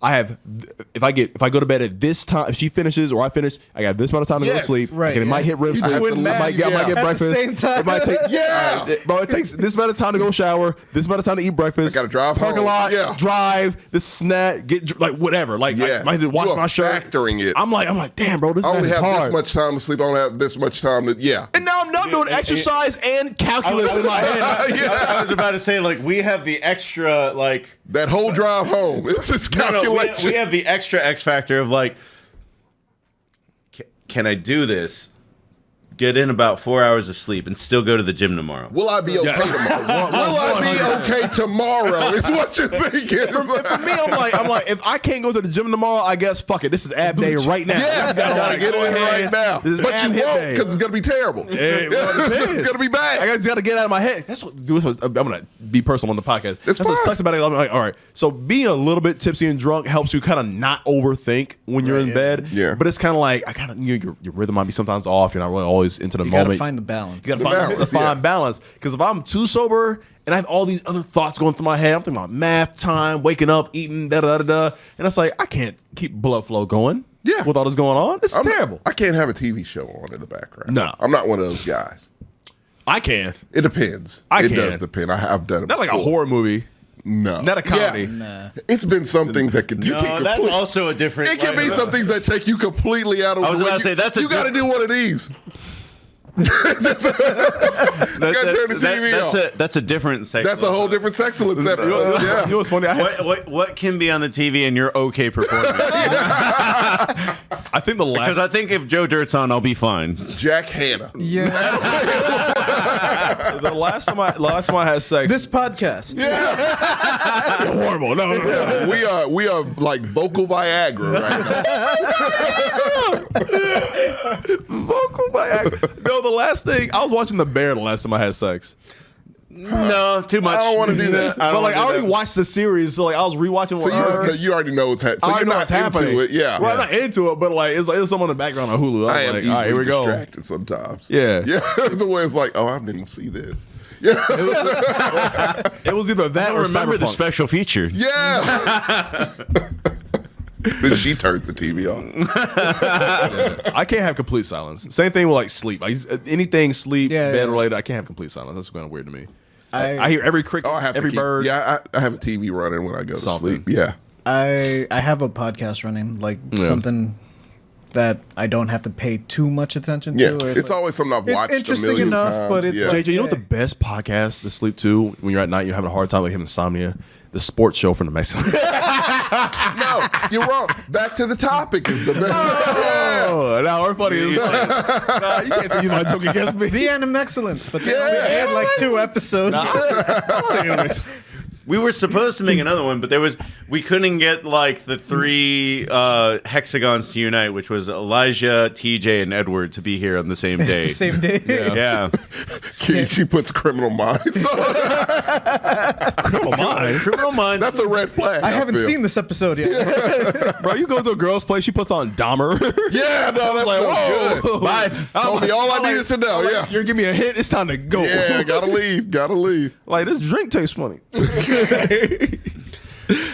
if I go to bed at this time, if she finishes or I finish, I got this amount of time to go to Yes. sleep. Right, Okay, it might hit REM You sleep. have to I might get At the breakfast. same time. It might take Yeah. bro. It takes this amount of time to go shower. This amount of time to eat breakfast. I gotta drive parking home. lot. Yeah. Drive. This snack. Get like whatever. Like Yes. I might just wash You are my shirt. factoring it. I'm like, damn, bro. This I only is have hard. this much time to sleep. I only have this much time to, And now I'm not doing exercise and calculus in my head. I was about to say, like, we have the extra, like, that whole drive home. It's just calculation. we have the extra X factor of like, can I do this? Get in about 4 hours of sleep and still go to the gym tomorrow. Will I be okay tomorrow? Will I be okay tomorrow? Is what you're thinking. For me, I'm like, if I can't go to the gym tomorrow, I guess fuck it. This is ab day right now. Yeah, gotta get go in ahead. right now. This is But ab you hit won't day. because it's gonna be terrible. Hey, well, it depends. It's gonna be bad. I just got to get out of my head. That's what. I'm gonna be personal on the podcast. That's what fine. sucks about it. I'm like, all right. So being a little bit tipsy and drunk helps you kind of not overthink when you're in bed. Yeah. But it's kind of like your rhythm might be sometimes off. You're not really always into the You gotta moment. find the balance. You gotta find balance. Because if I'm too sober and I have all these other thoughts going through my head, I'm thinking about math, time, waking up, eating, da da da da, and it's like I can't keep blood flow going. Yeah. With all this going on, this is terrible. I can't have a TV show on in the background. No. I'm not one of those guys. I can. It depends. I it can. does depend. I've done it. Not like a before. horror movie. No. Not a comedy. Yeah. It's been some things that could No, that's also a different. It can be some things that take you completely out of. I was about to say, that's a you got to do one of these. You gotta turn the TV off. That's a different sex. That's a whole different Sexcellence episode. You know what's funny? What can be on the TV and you're okay performing? I think the last. Because I think if Joe Dirt's on, I'll be fine. Jack Hanna. Yeah. the last time I had sex. This podcast. horrible. No. We are like vocal Viagra right now. Vocal Viagra. No, the last thing I was watching The Bear the last time I had sex. No, too much. I don't want to do that. But like I already watched the series, so like I was rewatching. So you already know what's happening. So I you're know not what's happening. into it. Yeah. Well, I'm not into it, but like it was something in the background on Hulu. I I am was like, all right, here easily we go. distracted sometimes. Yeah. Yeah. The way it's like, oh, I didn't see this. Yeah. It was either that I or don't remember the Cyberpunk. special feature. Yeah. Then she turns the TV on. I can't have complete silence. Same thing with like sleep. Anything sleep, Yeah, bed yeah. related, I can't have complete silence. That's kind of weird to me. I- I hear every cricket, Oh, I have every to keep, bird. Yeah, I have a TV running when I go to Something. sleep. Yeah. I have a podcast running, like something that I don't have to pay too much attention Yeah. to. or It's like- always something I've it's watched interesting a million enough, times. but it's yeah. like- JJ, you know what Yeah. the best podcast to sleep to when you're at night, you're having a hard time, like having insomnia? The sports show from the Mexican. No, you're wrong. Back to the topic is the best. Oh, now we're funny. It's like, nah, you can't use my joke against me. The Anime Excellence, but they Yeah. only had like 2 episodes. We were supposed to make another one, but we couldn't get like the 3 hexagons to unite, which was Elijah, TJ, and Edward to be here on the same day. The same day. Yeah. She puts Criminal Minds on. Criminal Minds. That's a red flag. I haven't feel. seen this episode yet. Bro, you go to a girl's place, she puts on Dahmer. Yeah, no, that's like, so whoa. good. Bye. Told me all I needed to know. Yeah. You're giving me a hint. It's time to go. Yeah, gotta leave. Gotta leave. Like, this drink tastes funny.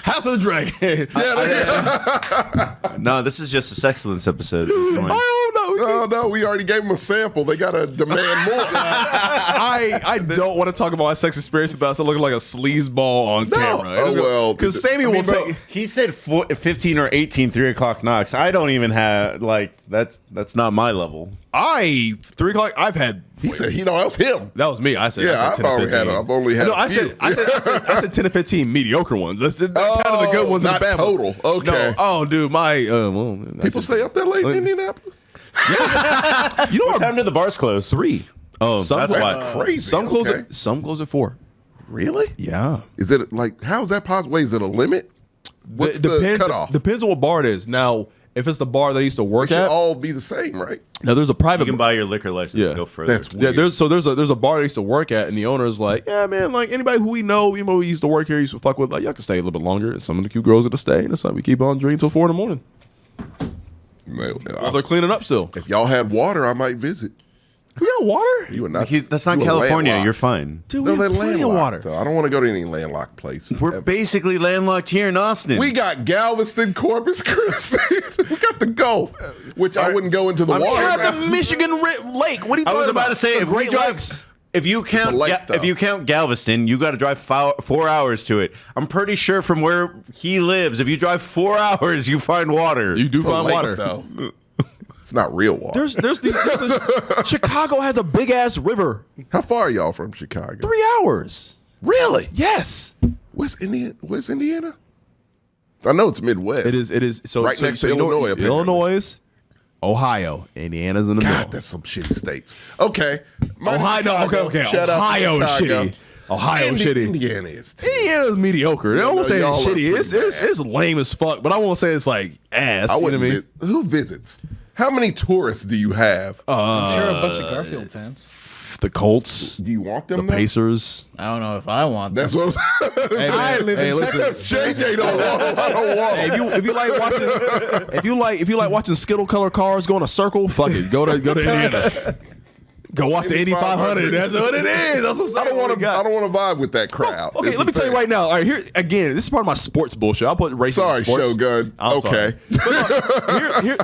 House of the Dragon. No, this is just a Sexcellence episode at this point. Oh, no. Oh, no, we already gave them a sample. They gotta demand more. I don't want to talk about my sex experience without looking like a sleazeball on camera. Oh, well. Because Sammy will bro, take... He said 15 or 18 3 o'clock knocks. I don't even have, like, that's not my level. 3 o'clock, I've had... He said, that was him. That was me. I said, Yeah, I said 10 to 15. I've only had No, a I few. said, I said 10 to 15 mediocre ones. That's counting the good ones and the not bad total. ones. Okay. No, oh, dude, my... well, People stay up there late in Indianapolis? You know What what? time did the bars close? 3. Oh, Some that's close- why. That's crazy. Some close Okay. at some close at 4. Really? Yeah. Is it like, how is that possible? Wait, is it a limit? What's the cutoff? Depends on what bar it is. Now, if it's the bar that I used to It work should at, all be the same, right? now there's a You private. can buy your liquor license Yeah. and go further. That's Yeah, weird. there's a bar I used to work at, and the owner is like, yeah, man, like anybody who we know, who used to work here, used to fuck with, like y'all can stay a little bit longer. And some of the cute girls that to stay, and it's like we keep on drinking till 4 in the morning. Man, While they're cleaning up still. if y'all had water, I might visit. We got water, You are not. That's not you are California. landlocked. You're fine. dude. No, We they're have plenty of landlocked. water. Though. I don't want to go to any landlocked places. We're ever. basically landlocked here in Austin. We got Galveston, Corpus Christi. We got the Gulf, which I wouldn't go into the water. We're at now. the Michigan Lake. What are you I talking was about to say, The if we Great drive, Lakes. if you count, lake, though. if you count Galveston, you got to drive 4 hours to it. I'm pretty sure from where he lives, if you drive 4 hours, you find water. You do It's a find lake, water. though. It's not real water. There's Chicago has a big ass river. How far are y'all from Chicago? 3 hours. Really? Yes. Where's Indiana? I know it's Midwest. It is. So Right next to you know- Illinois, apparently. Illinois, Ohio, Indiana's in the God, middle. that's some shitty states. Okay. Ohio, no, okay. Shout out to Ohio is Chicago. shitty. Ohio is shitty. Indiana is too. Indiana's mediocre. I won't no, say y'all it's are shitty. pretty It's lame as fuck, but I won't say it's like ass. I You know wouldn't. what I mean? Who visits? How many tourists do you have? I'm sure a bunch of Garfield fans. The Colts, do you want the them? there? Pacers. I don't know if I want That's what I'm Hey, I man, live in listen. Texas. JJ don't want them. I don't want Hey, them. if you like watching if you like watching Skittle color cars go in a circle, fuck it. Go to Indiana. Go watch the 8500. That's what it is. That's what I don't want to. got. I don't want to vibe with that crowd. Okay, is let the me tell you thing. right now. All right, here again. This is part of my sports bullshit. I'll put racing. Sorry, in sports. Shogun. I'm Okay. sorry.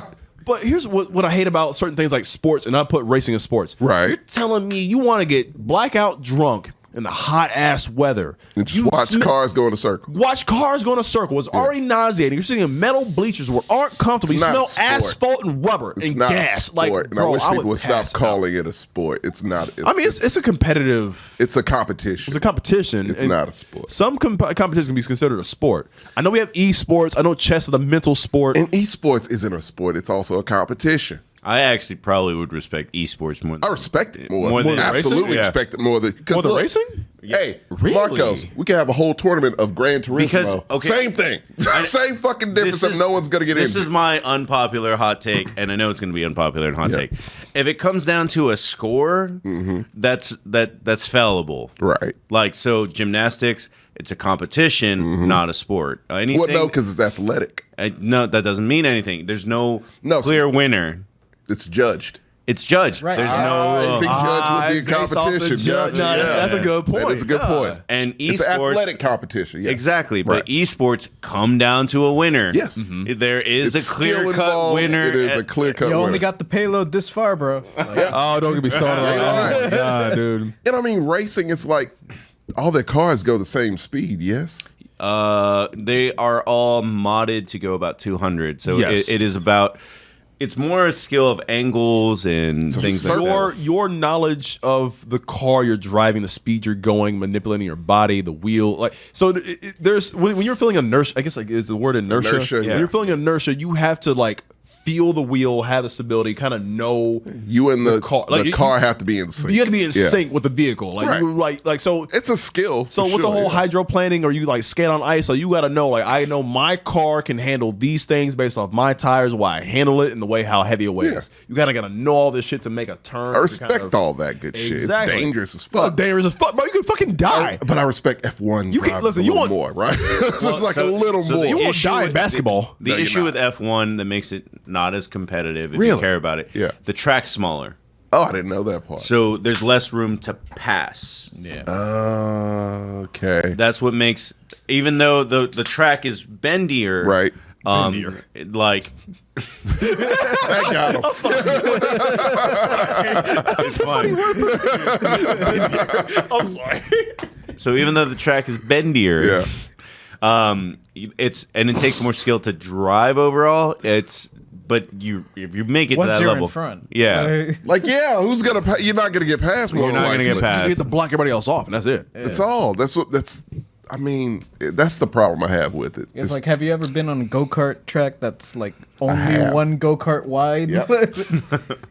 But here's what I hate about certain things like sports, and I put racing in sports. Right. You're telling me you want to get blackout drunk in the hot ass weather. And just watch cars go in a circle. Watch cars go in a circle. It's already nauseating. You're sitting in metal bleachers where aren't comfortable. It's You not smell a sport. asphalt and rubber It's and not gas. a sport. Like, and bro, I wish people would stop pass out. calling it a sport. It's not. I mean, it's a competitive. It's a competition. It's a competition. It's and not a sport. Some competition can be considered a sport. I know we have esports. I know chess is a mental sport. And esports isn't a sport. It's also a competition. I actually probably would respect esports more. I respect it more. More than Absolutely racing? Yeah. respect it more than. 'cause More than look, racing? Hey, Really? Marcos, we can have a whole tournament of Gran Turismo. Because, okay, same thing. Same fucking difference that no one's going to get This into. is my unpopular hot take, and I know it's going to be unpopular and hot Yeah. take. If it comes down to a score, that's fallible. Right. Like, so gymnastics, it's a competition, not a sport. Anything, Well, no, because it's athletic. no, that doesn't mean anything. There's no No, clear winner. It's judged. It's judged. Right. There's I no think judge would be a based off the competition. judge. No, that's a good point. That is a good Yeah. point. and It's an esports. athletic competition. Yeah. Exactly, but Right. esports come down to a winner. Yes. There is It's a clear skill cut involved. winner. It is a clear cut You winner. only got the payload this far, bro. Like, Oh, don't get me started on that. Nah, dude. And I mean, racing is like all their cars go the same speed. Yes. They are all modded to go about 200. So Yes. it is about. It's more a skill of angles and So things like that. Your knowledge of the car you're driving, the speed you're going, manipulating your body, the wheel, like so. There's when you're feeling inertia. I guess like is the word inertia. Inertia, yeah. When you're feeling inertia, you have to like feel the wheel, have the stability, kind of know You and the car. car, Like, have to be in sync. you have to be in Yeah. sync with the vehicle. Like Right. you like so. It's a skill. So for with the sure, whole yeah. hydroplaning, or you like skate on ice, so you got to know like I know my car can handle these things based off my tires, why I handle it, and the way how heavy it weighs. Yeah. You gotta know all this shit to make a turn. I respect all that good shit. It's Exactly. dangerous as Oh, fuck. dangerous as fuck, bro. You can fucking die. But I respect F1. You can- drivers listen, a you little want- more, right? It's like a little so more. You won't issue die in with- basketball. The No, you're issue not. with F1 that makes it not as competitive if Really? you care about it. Yeah. The track's smaller. Oh, I didn't know that part. So there's less room to pass. yeah. Okay. That's what makes, even though the track is bendier, Right. like I got him. it's fun. I'm sorry. So even though the track is bendier, Yeah. it takes more skill to drive overall. But if you make it Once to that you're level, in front. yeah, Like, yeah, who's gonna? You're not gonna get past. You're not gonna get past. You have to block everybody else off, and that's it. That's all. That's. I mean, that's the problem I have with it. It's like, have you ever been on a go-kart track that's like only have. one go-kart wide? Yep.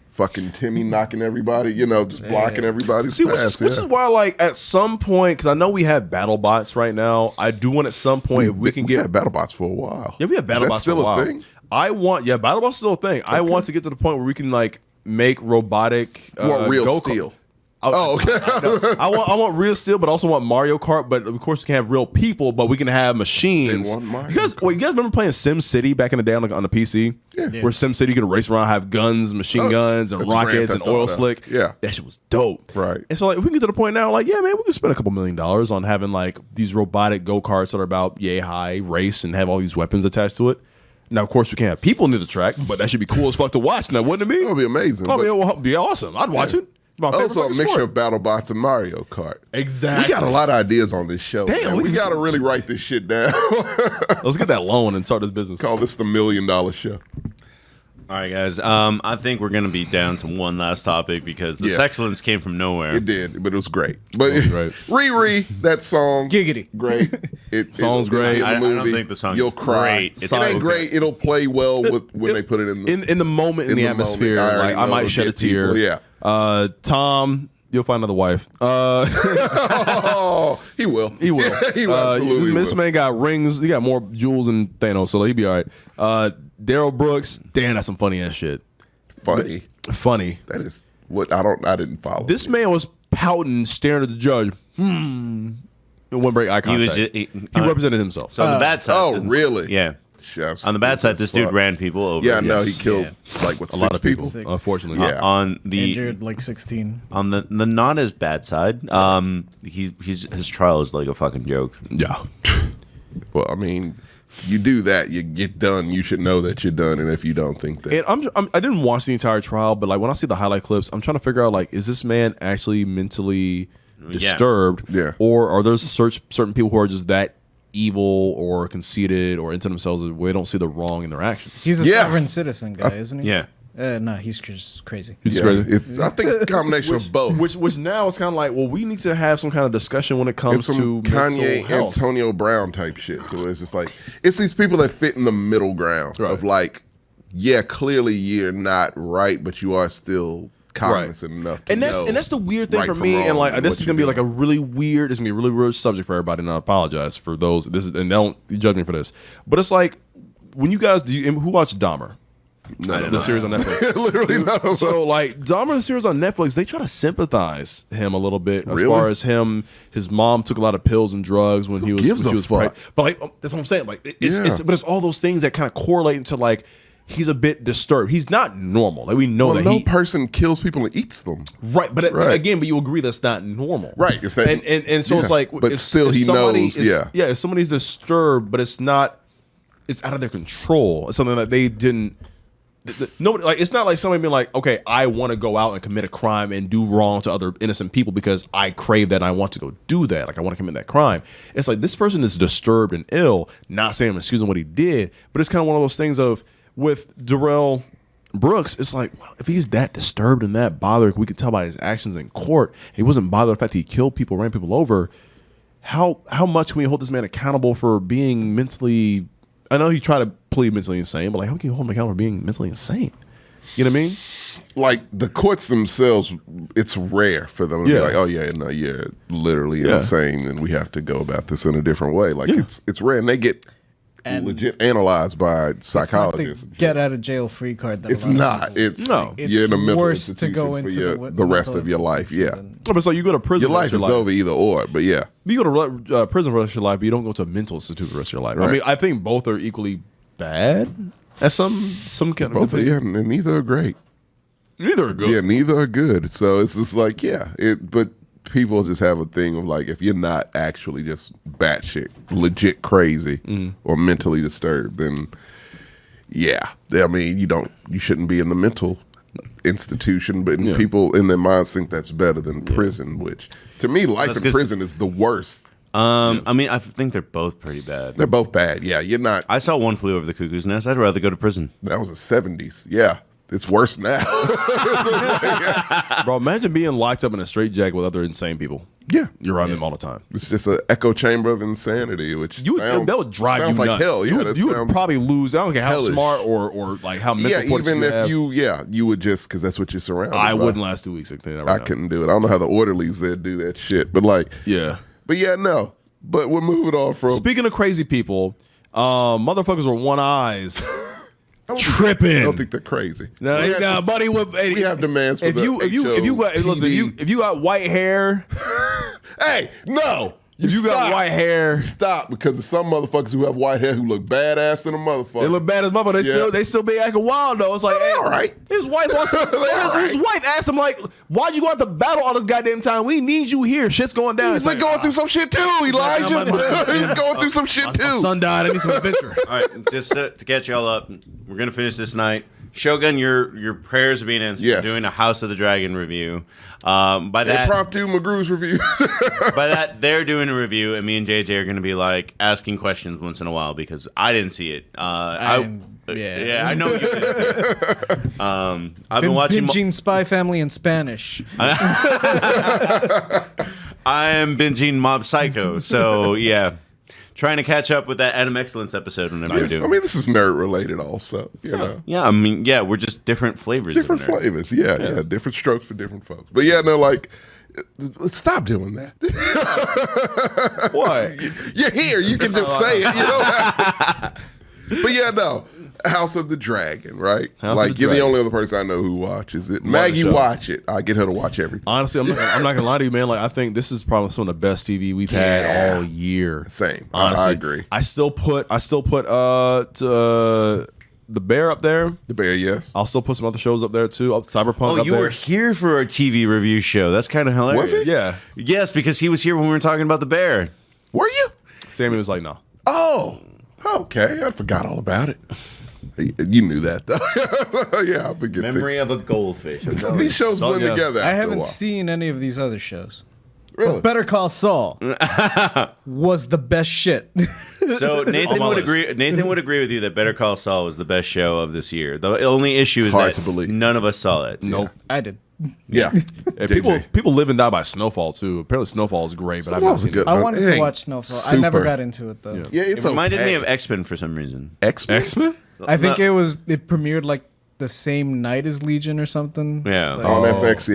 fucking Timmy knocking everybody. Just blocking everybody's See, pass. which is why, like, at some point, because I know we have battle bots right now. I do want at some point if we can get had BattleBots for a while. Yeah, we have battle Is that bots still for a while. thing? I want battle bots still a thing. I want to get to the point where we can like make robotic You want real go-kart. steel. Oh, okay. I want real steel, but I also want Mario Kart. But of course, we can have real people, but we can have machines. They want Mario You guys remember playing Sim City back in the day on the PC? Yeah. Where Sim City you could race around, have guns, machine guns, and that's Grand rockets and Theft oil Auto. slick. Yeah. that shit was dope. Right. And so like, if we can get to the point now, like, yeah, man, we can spend a couple $1 million on having like these robotic go karts that are about yay high, race, and have all these weapons attached to it. Now, of course, we can't have people near the track, but that should be cool as fuck to watch. Now, wouldn't it be? That would be amazing. I but mean, it would be awesome. I'd watch it. It's my favorite also, a fucking mixture sport. of BattleBots and Mario Kart. Exactly. We got a lot of ideas on this show. Damn, man. we we got to really write this shit down. Let's get that loan and start this business. Call this the $1 million show. All right, guys. I think we're gonna be down to one last topic because the Yeah. excellence came from nowhere. It did, but it was great. But great. Riri, that song, Giggity. great. Song's great. I don't think the song You'll is cry. great. It ain't great. It'll play well when they put it in the In the moment, in the the atmosphere, moment, I already like I know might it'll shed a get people, tear. yeah. Tom, you'll find another wife. Oh, he will. He will. He absolutely This will. man got rings. He got more jewels than Thanos, so he'll be all right. Daryl Brooks, damn, that's some funny ass shit. Funny. Funny. That is what I didn't follow. This man was pouting, staring at the judge. It wouldn't break eye He contact. was just, He represented himself. so on the bad side. Oh, really? Yeah. Chefs. On the bad side, this dude ran people over. Yeah, no, he Yes. killed like what a lot of people, Six. unfortunately. Yeah. On the Injured like 16. on the not as bad side, his trial is like a fucking joke. Yeah. Well, I mean, you do that, you get done. You should know that you're done, and if you don't think that, And I didn't watch the entire trial, but like when I see the highlight clips, I'm trying to figure out like, is this man actually mentally disturbed? Yeah. Or are there certain people who are just that evil or conceited or into themselves where they don't see the wrong in their actions? He's a Yeah. sovereign citizen guy, isn't he? Yeah. No, he's just crazy. He's yeah, crazy. it's I think it's a combination of both. Which now it's kind of like, well, we need to have some kind of discussion when it comes It's some to Kanye, mental health. Antonio Brown type shit to it. It's just like it's these people that fit in the middle ground Right. of like, yeah, clearly you're not right, but you are still cognizant enough to and know that's the weird thing right for from me, wrong and like and this what is gonna be you're like a doing. really weird. It's gonna be a really weird subject for everybody, and I apologize for those. This is, and don't judge me for this, but it's like when you guys who watched Dahmer? No, The series on Netflix. literally none of So us. like Dahmer, the series on Netflix, they try to sympathize him a little bit as Really? far as his mom took a lot of pills and drugs when he was gives when a she was fuck? pregnant. But like that's what I'm saying. Like Yeah. but it's all those things that kind of correlate into like he's a bit disturbed. He's not normal. Like we know Well, that no he person kills people and eats them. right. But Right. again, but you agree that's not normal, Right. It's that- and so it's yeah. like, But if- still if he somebody knows, is- yeah. If somebody's disturbed, but it's not, it's out of their control. It's something that they didn't. Nobody like it's not like somebody being like, okay, I want to go out and commit a crime and do wrong to other innocent people because I crave that and I want to go do that. Like I want to commit that crime. It's like this person is disturbed and ill. Not saying I'm excusing what he did, but it's kind of one of those things of with Darrell Brooks. It's like, well, if he's that disturbed and that bothered, we could tell by his actions in court. He wasn't bothered by the fact that he killed people, ran people over. How much can we hold this man accountable for being mentally? I know he tried to plead mentally insane, but like, how can you hold him accountable for being mentally insane? You know what I mean? Like the courts themselves, it's rare for them to Yeah. be like, "Oh yeah, no, you're literally Yeah. insane, and we have to go about this in a different way." Like Yeah. it's rare, and they get And legit analyzed by It's not the psychologists. get out of jail free card. That a It's lot of not. people- It's No. you're in a It's mental worse to institution go for into the rest mental of your life. Yeah, institution Oh, but it's like you go to prison. your for the life rest of is over either or. But yeah, You go to prison for the rest of your life, but you don't go to a mental institute for the rest of your life. I Right. mean, I think both are equally bad at some kind both of yeah, and neither are great. Neither are good. Yeah, neither are good. So it's just like, yeah, but people just have a thing of like, if you're not actually just batshit, legit crazy or mentally disturbed, then yeah, I mean, you shouldn't be in the mental institution, but Yeah. people in their minds think that's better than prison, which to me, life That's in 'cause- prison is the worst. I mean, I think they're both pretty bad. They're both bad. Yeah, you're not. I saw One Flew Over the Cuckoo's Nest. I'd rather go to prison. That was the 70s. Yeah, it's worse now. Bro, imagine being locked up in a straitjacket with other insane people. Yeah. You're around them all the time. It's just an echo chamber of insanity, which That would drive you sounds like nuts. hell. Yeah, you that would sounds probably lose. I don't care how hellish. smart or like how mental yeah. fortitude Even if have. you would just because that's what you're surrounded. I by. wouldn't last 2 weeks. Like that I couldn't do it. I don't know how the orderlies there do that shit, but like, Yeah. but yeah, no. But we're moving on from Speaking of crazy people, motherfuckers with one eyes. I don't tripping. Think, I don't think they're crazy. Nah, buddy. We have demands for if the you got listen, HOTV. if you got white hair, Hey, no. if you got stop. white hair, Stop, because there's some motherfuckers who have white hair who look badass than a motherfucker. they look bad as mother. They still be acting wild though. It's like, hey, all right. His wife walked up. They all His right. wife asked him like, "Why'd you go out to battle all this goddamn time? We need you here. Shit's going down." He's It's like going through some shit too, Elijah. He's going through some shit My too. son died. I need some adventure. All right, just to catch y'all up, we're gonna finish this night. Shogun, your prayers are being answered. Yes. We're doing a House of the Dragon review. By that, Impromptu McGrew's reviews. by that, they're doing a review, and me and JJ are gonna be like asking questions once in a while because I didn't see it. Yeah. I know you didn't see it. I've been watching. Binging Spy Family in Spanish. I am binging Mob Psycho, so yeah, trying to catch up with that Adam Excellence episode whenever we do. I mean, this is nerd related also. You know. Yeah, I mean, yeah, we're just different flavors. of Different nerd. flavors, yeah, different strokes for different folks. But yeah, no, like, stop doing that. What? You're here, you can just say it. You don't have to. But yeah, no, House of the Dragon, right? House of like, the you're the Dragon. only other person I know who watches it. the Maggie, show. watch it. I get her to watch everything. Honestly, I'm not gonna lie to you, man. Like, I think this is probably some of the best TV we've had all year. Same. Honestly, I agree. I still put The Bear up there. The Bear, yes. I'll still put some other shows up there too. Cyberpunk. Oh, up you there. were here for our TV review show. That's kind of hilarious. Was it? Yeah. Yes, because he was here when we were talking about the bear. Were you? Sammy was like, no. Oh, okay. I forgot all about it. You knew that, though. Yeah, I forget. Memory of a goldfish. These shows blend yeah. together. I after a haven't while. seen any of these other shows. Really? Better Call Saul was the best shit. So Nathan my would list. agree. Nathan would agree with you that Better Call Saul was the best show of this year. The only issue is hard that to believe. none of us saw it. Nope. I did. Yeah. And people live and die by Snowfall too. Apparently, Snowfall is great, but I've never Snowfall's a seen good it. I one. wanted Hey, to watch Snowfall. I never super. got into it though. Yeah. Yeah, it's It reminded okay. me of X-Men for some reason. X-Men. X-Men. I think it premiered like the same night as Legion or something. Yeah. Like, On FX,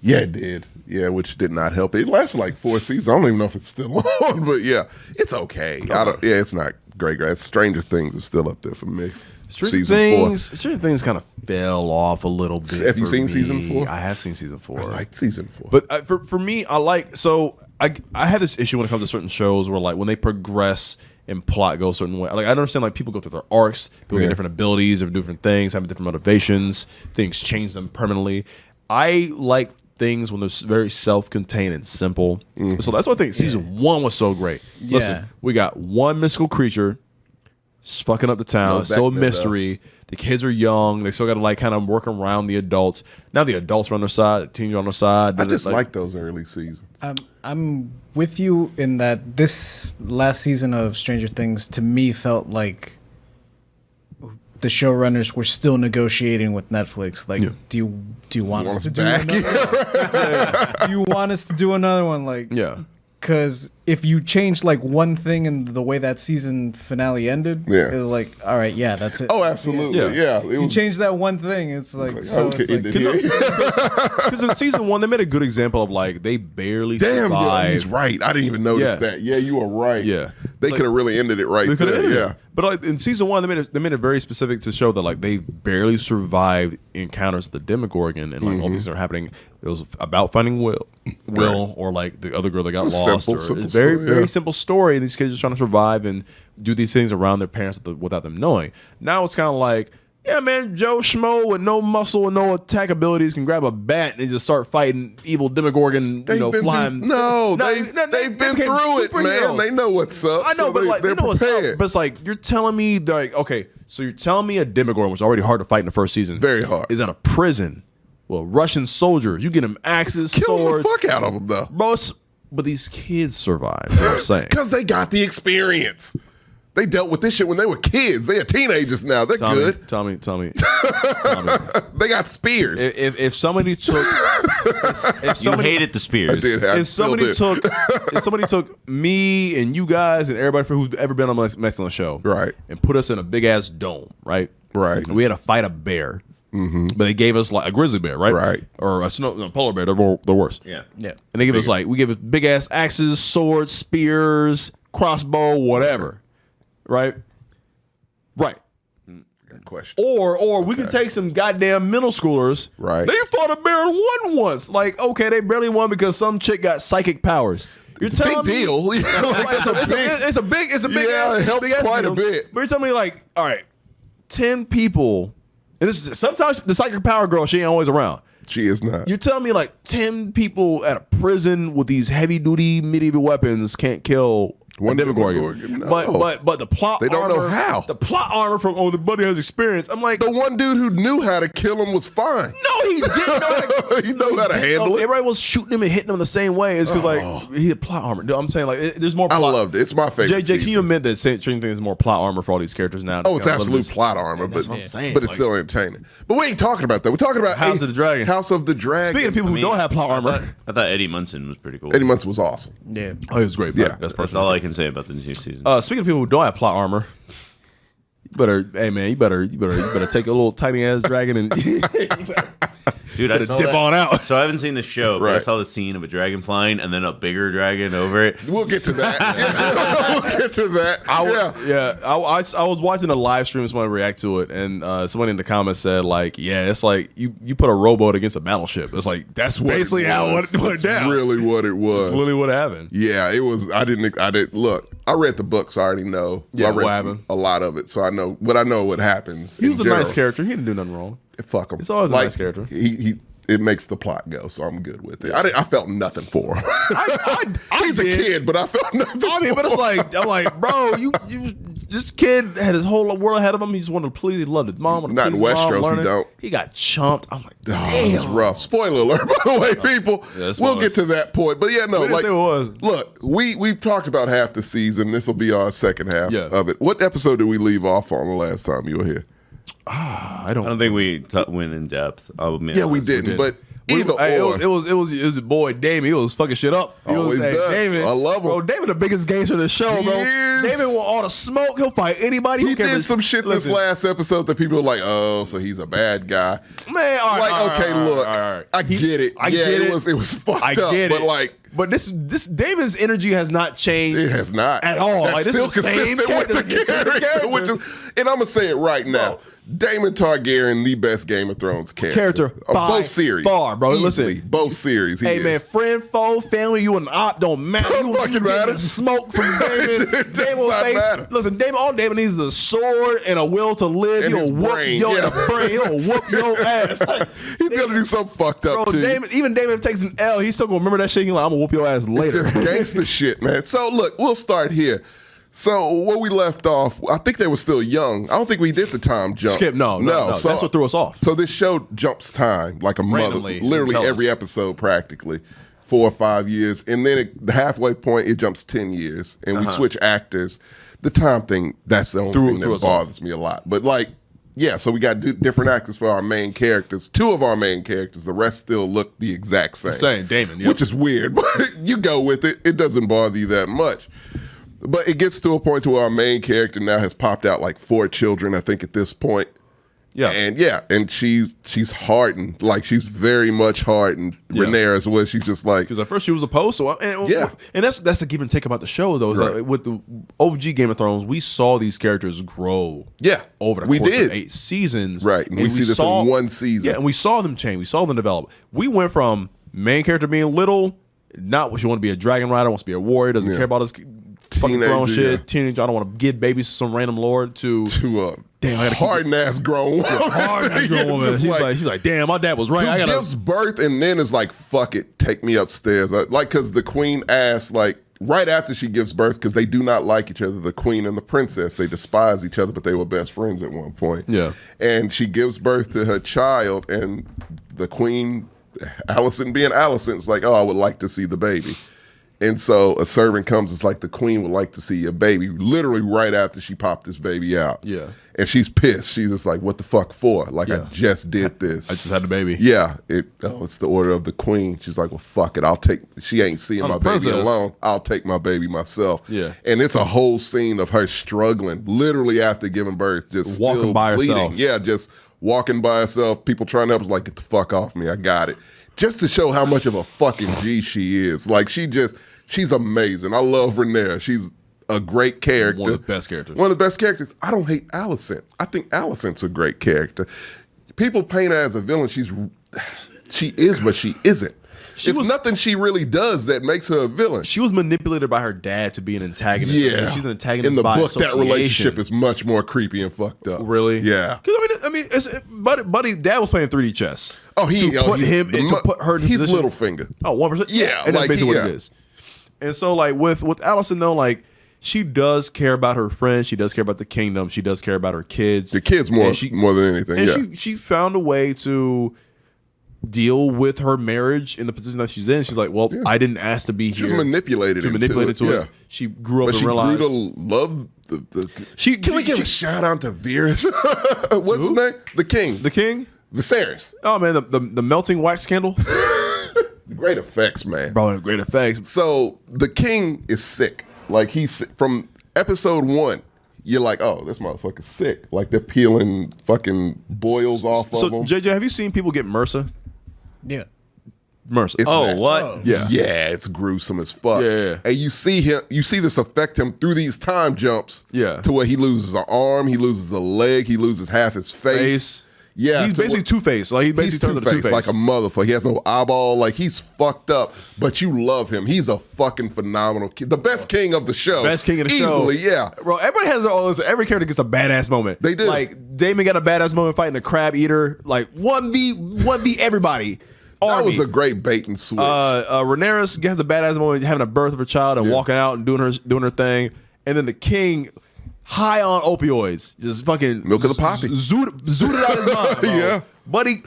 yeah, it did. Yeah, which did not help. It lasted like 4 seasons. I don't even know if it's still on, but yeah, it's okay. It's not great. Stranger Things is still up there for me. Stranger Things kind of fell off a little bit. Have you seen season 4? I have seen season 4. I liked season 4, but for me, I have this issue when it comes to certain shows where like when they progress and plot go a certain way. Like I understand like people go through their arcs, people get different abilities or different things, have different motivations, things change them permanently. I like things when they're very self-contained and simple. So that's why I think season 1 was so great. Listen, we got one mystical creature fucking up the town. It's still a mystery. The kids are young. They still got to like kind of work around the adults. Now the adults are on their side. The teens are on their side. I just like those early seasons. I'm with you in that this last season of Stranger Things to me felt like the showrunners were still negotiating with Netflix. Like, do you want us to do another one? Do you want us to do another one? Like, because if you change like one thing in the way that season finale ended, it was like, all right, that's it. Oh, absolutely, You change that one thing, it's like, because in season 1 they made a good example of like they barely survived. He's right. I didn't even notice that. Yeah, you are right. Yeah, they could have really ended it right there. Yeah, but like in season 1 they made it very specific to show that like they barely survived encounters of the Demogorgon and like all these things are happening. It was about finding Will, or like the other girl that got lost. Simple Very simple story. These kids are trying to survive and do these things around their parents without them knowing. Now it's kind of like, yeah, man, Joe Schmo with no muscle and no attack abilities can grab a bat and just start fighting evil Demogorgon, flying. They've been through it, man. They know what's up. I know, so but like, they're prepared. But it's like you're telling me, like, okay, so you're telling me a Demogorgon, which is already hard to fight in the first season, very hard, is at a prison. Well, Russian soldiers, you get them axes, killing swords, the fuck out of them, though. But these kids survive. That's what I'm saying. Because they got the experience. They dealt with this shit when they were kids. They are teenagers now. They're good. Tell me. They got spears. If somebody took, you hated the spears. I did. If somebody took me and you guys and everybody who's ever been on my Mexican show, right, and put us in a big ass dome, right, and we had to fight a bear. But they gave us like a grizzly bear, right? Or a polar bear. They're the worst. Yeah. And they give us like, we give us big ass axes, swords, spears, crossbow, whatever, right? Good question. Or we could take some goddamn middle schoolers. Right. They fought a bear and won once. Like, okay, they barely won because some chick got psychic powers. It's a big deal. It's a big. Yeah, it helps quite a bit. But you're telling me like, all right, 10 people. And this is sometimes the psychic power girl, she ain't always around. She is not. You're telling me like 10 people at a prison with these heavy duty medieval weapons can't kill one Demogorgon. No. But the plot they don't armor, know how. The plot armor from the buddy has experience. I'm like, the one dude who knew how to kill him was fine. No, he didn't. He know how to handle it. Everybody was shooting him and hitting him the same way. It's because like he had plot armor. No, I'm saying like there's more. Plot. I loved it. It's my favorite. JJ, can you admit that Stranger Things is more plot armor for all these characters now? Oh, it's absolute plot armor, but it's still entertaining. But we ain't talking about that. We're talking about House of the Dragon. House of the Dragon. Speaking of people who don't have plot armor, I thought Eddie Munson was pretty cool. Eddie Munson was awesome. Yeah. Oh, he was great. Yeah. That's all I can say about the new season. Speaking of people who don't have plot armor, you better take a little tiny ass dragon and dude, I saw dip that. On out. So I haven't seen the show, but I saw the scene of a dragon flying and then a bigger dragon over it. We'll get to that. We'll get to that. I was watching a live stream. Someone react to it, and somebody in the comments said like, "Yeah, it's like you put a rowboat against a battleship." It's like that's basically how it went down. Really, what it was. It's really what happened. Yeah, it was. I didn't look. I read the books. I already know. Yeah, I read what happened. A lot of it, so I know. But I know what happens. He was a nice character. He didn't do nothing wrong. Fuck him. It's always a nice character. It makes the plot go, so I'm good with it. I felt nothing for him. He's a kid, but I felt nothing. But it's like I'm like, bro, you this kid had his whole world ahead of him. He just wanted to please. He loved his mom. Not in Westeros, he don't. He got chumped. I'm like, damn, it was rough. Spoiler alert, by the way, people. We'll get to that point, but yeah, no, like, look, we've talked about half the season. This will be our second half of it. What episode did we leave off on the last time you were here? I don't think we went in depth. Yeah, we didn't, but either or. It was your boy Damon. He was fucking shit up. Always does. David, I love him. Bro, David the biggest gangster in the show, bro. David want all the smoke. He'll fight anybody. He did some shit this last episode that people were like, oh, so he's a bad guy. Man, all right, like, okay, look, I get it. Yeah, it was fucked up, but like. But this David's energy has not changed. It has not at all. That's like, this still is the same consistent with the character. Which is, and I'm gonna say it right now. Damon Targaryen, the best Game of Thrones character of both series, far, bro. Easily, Listen, both series. Hey man, friend, foe, family, you an op, don't matter. Don't fucking matter. Smoke from David. David face. Listen, David. All David needs is a sword and a will to live. And He'll whoop your brain. He'll whoop your ass. He's gonna do something fucked up bro, too. Even David takes an L. He's still gonna remember that shit. He's like, I'm gonna whoop your ass later. It's just gangster shit, man. So look, we'll start here. So where we left off, I think they were still young. I don't think we did the time jump. Skip, no. So, that's what threw us off. So this show jumps time like a Randomly, mother, literally every episode practically, 4 or 5 years. And then the halfway point, it jumps 10 years. And we switch actors. The time thing, that's the only thing that bothers me a lot. But like, yeah, so we got different actors for our main characters. 2 of our main characters. The rest still look the exact same. Same, Damon. Yep. Which is weird, but you go with it. It doesn't bother you that much. But it gets to a point to where our main character now has popped out like 4 children, I think, at this point. Yeah. And she's hardened. Like, she's very much hardened. Yeah. Rhaenyra as well. She's just like... Because at first she was opposed to it. And that's a give and take about the show, though. Is like with the OG Game of Thrones, we saw these characters grow over the course of 8 seasons. Right. And we see this in 1 season. Yeah, and we saw them change. We saw them develop. We went from main character being little, not what you want to be a dragon rider, wants to be a warrior, doesn't care about his... fucking throwing shit, teenager. I don't want to give babies to some random lord to a hard ass grown woman. Hard ass grown woman. She's like, damn, my dad was right. Who gives birth and then is like, fuck it, take me upstairs. Like, because the queen asked, like, right after she gives birth, because they do not like each other, the queen and the princess, they despise each other, but they were best friends at one point. Yeah, and she gives birth to her child, and the queen, Allison being Allison, is like, oh, I would like to see the baby. And so a servant comes, it's like, the queen would like to see your baby, literally right after she popped this baby out. Yeah. And she's pissed. She's just like, what the fuck for? Like, I just did this. I just had the baby. Yeah. It's the order of the queen. She's like, well, fuck it. She ain't seeing my baby alone. I'll take my baby myself. Yeah. And it's a whole scene of her struggling, literally after giving birth, just walking still by bleeding. herself. Yeah, just walking by herself. People trying to help, like, get the fuck off me. I got it. Just to show how much of a fucking G she is. Like, she's amazing. I love Rhaenyra. She's a great character. One of the best characters. One of the best characters. I don't hate Alicent. I think Alicent's a great character. People paint her as a villain. She is, but she isn't. It's nothing she really does that makes her a villain. She was manipulated by her dad to be an antagonist. Yeah. She's an antagonist in the by book, association. that relationship is much more creepy and fucked up. Really? Yeah. Because Buddy, Dad was playing 3D chess. Oh, to put her in he's position. Littlefinger. Oh, 1%. Yeah, and that's basically what it is. And so, like with Allison, though, like she does care about her friends. She does care about the kingdom. She does care about her kids. The kids more than anything. And she found a way to deal with her marriage in the position that she's in. She's like, well, I didn't ask to be here. She was manipulated into it. She grew up and realized. But she grew to love Can we give a shout out to Varys? What's his name? The king. The king? Viserys. Oh, man, the melting wax candle. Great effects, man. Bro, great effects. So the king is sick. Like, he's from episode 1. You're like, oh, this motherfucker's sick. Like, they're peeling fucking boils off of him. JJ, have you seen people get MRSA? Yeah. MRSA. What? Oh. Yeah, it's gruesome as fuck. Yeah. And you see this affect him through these time jumps. Yeah. To where he loses an arm, he loses a leg, he loses half his face. Yeah, he's basically Two-Face. Like, he's Two-Face, like a motherfucker. He has no eyeball. Like, he's fucked up, but you love him. He's a fucking phenomenal king. The best king of the show. Best king of the show. Easily, yeah. Bro, everybody has their own. Every character gets a badass moment. They do. Like, Damon got a badass moment fighting the crab eater. Like, 1v everybody. That was a great bait and switch. Rhaenyra gets the badass moment having a birth of her child and walking out and doing her thing. And then the king, high on opioids, just fucking milk of the poppy, zooted out his mind. Bro. Yeah, buddy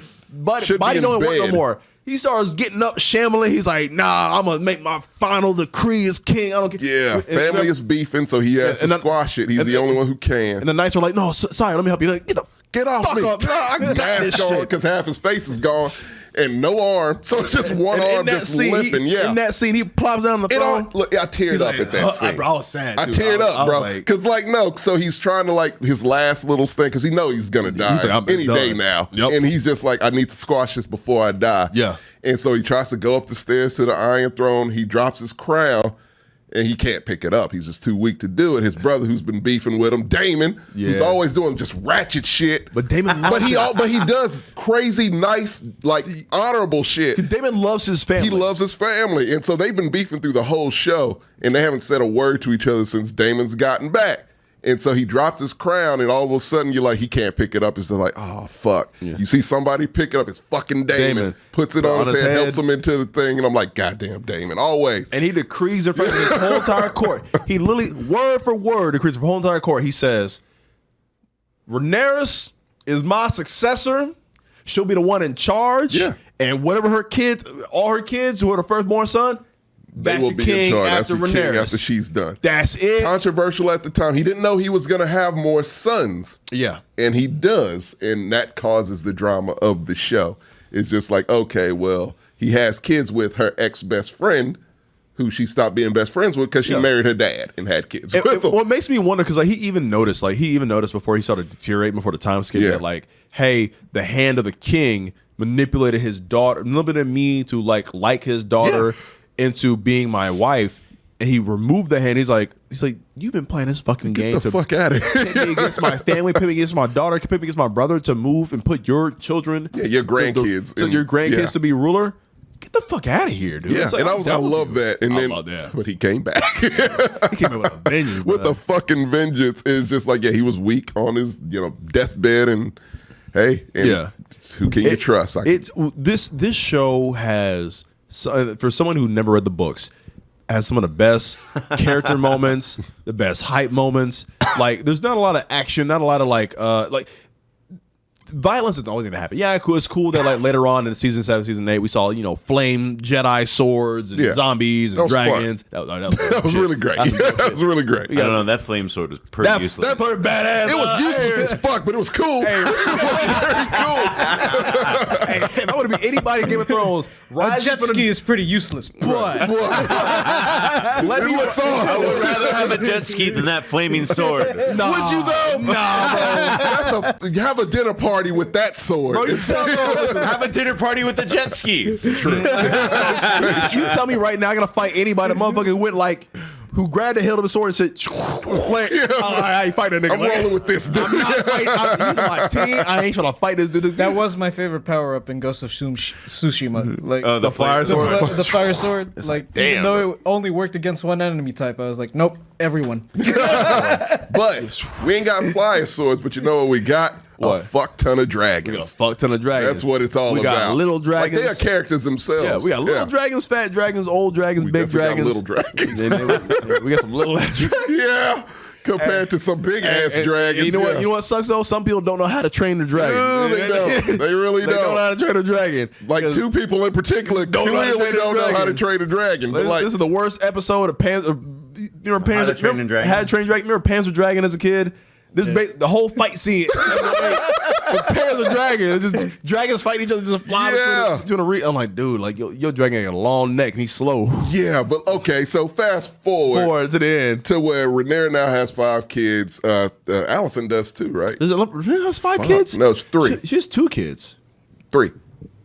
don't work no more. He starts getting up, shambling. He's like, nah, I'm gonna make my final decree as king. I don't care. Yeah, family is beefing, so he has to squash it. He's the only one who can. And the knights are like, no, sorry, let me help you. Like, get off me. I got this shit. Because half his face is gone. and no arm, so it's just one And in arm that just scene, limping. Yeah, in that scene, he plops down on the it all, throne. look, I teared up at that scene. I was sad. I too. teared I up, was bro. like- Because no, so he's trying to his last little thing because he knows he's gonna die like, I'm any day done. now, Yep. and he's just like, I need to squash this before I die. Yeah. And so he tries to go up the stairs to the Iron Throne. He drops his crown, and he can't pick it up. He's just too weak to do it. His brother, who's been beefing with him, Damon, who's Yeah. always doing just ratchet shit. But Damon but loves he does crazy, nice, like honorable shit. Damon loves his family. He loves his family. And so they've been beefing through the whole show, and they haven't said a word to each other since Damon's gotten back. And so he drops his crown, and all of a sudden you're like, he can't pick it up. It's just like, oh, fuck. Yeah. You see somebody pick it up, it's fucking Damon. Puts it on his head, helps him into the thing, and I'm like, goddamn Damon, always. And he decrees in front of his whole entire court. He literally, word for word, decrees the whole entire court. He says, Rhaenyra is my successor. She'll be the one in charge. Yeah. And whatever her kids, all her kids who are the firstborn son, They that's will the be king in charge. That's after the king Rhaenyra. after she's done. That's it. Controversial at the time. He didn't know he was going to have more sons. Yeah. And he does. And that causes the drama of the show. It's just like, okay, well, he has kids with her ex-best friend, who she stopped being best friends with because she married her dad and had kids with him. What makes me wonder, because he even noticed before he started deteriorating, before the time skip, Yeah. that like, hey, the hand of the king manipulated his daughter, manipulated me to like his daughter into being my wife, and he removed the hand. He's like, you've been playing this fucking game Get the fuck out of here. pit me against my family, pit me against my daughter, pit me against my brother, to move and put your children, your grandkids, to your grandkids to be ruler. Get the fuck out of here, dude. Yeah, It's like, and I I'm love that. And then, love that. but he came back. He came in with a vengeance, with bro. the fucking vengeance. It's just like, he was weak on his, deathbed, and hey, and who can you trust? This show has, for someone who never read the books, has some of the best character moments, the best hype moments. Like, there's not a lot of action, not a lot of like violence is the only thing that happened. Yeah, cool. It's cool that later on in season 7, season 8, we saw flame Jedi swords and zombies and dragons. That was really great. That was really great. I don't know. That flame sword was pretty useless. That part badass. It was useless as fuck, but it was cool. Hey, it was very cool. hey, if I would have been anybody in Game of Thrones, A jet ski is pretty useless, but Let me looks I awesome. would rather have a jet ski than that flaming sword. Would you though? No, Have a dinner party with that sword. have a dinner party with the jet ski. You tell me right now, I'm gonna fight anybody. The motherfucker went who grabbed the hilt of the sword and said, I ain't fighting that nigga. I'm rolling with this dude. I'm not fighting. I'm my team. I ain't trying to fight this dude. that was my favorite power up in Ghost of Tsushima. Like the fire sword. The fire sword. Even damn, though it only worked against one enemy type, I was like, nope, everyone. But we ain't got flying swords, but you know what we got? What? A fuck ton of We got a dragons. fuck ton of dragons. That's what it's all we about. got little dragons. Like, they are characters themselves. Yeah, we got little dragons, fat dragons, old dragons, We big definitely dragons. got little dragons. We got some little dragons. Yeah, compared to some big ass dragons. You know what? You know what sucks though? Some people don't know how to train the dragon. No, they don't. They really They don't know don't. how to train a dragon. Like, 2 people in particular Don't know how to clearly train a don't know how to dragon. train a dragon. But This is the worst episode of Panzer. You remember How Panzer? to Train a Dragon? How to Train a Dragon? Remember Panzer Dragon as a kid? The whole fight scene. was Panzer Dragon. It's just dragons fighting each other, just flying between I'm like, dude, your dragon got a long neck and he's slow. Yeah, but okay, so fast forward To the end. to where Rhaenyra now has 5 kids. Allison does too, right? Rhaenyra has 5 kids? No, it's 3. She has 2 kids. 3.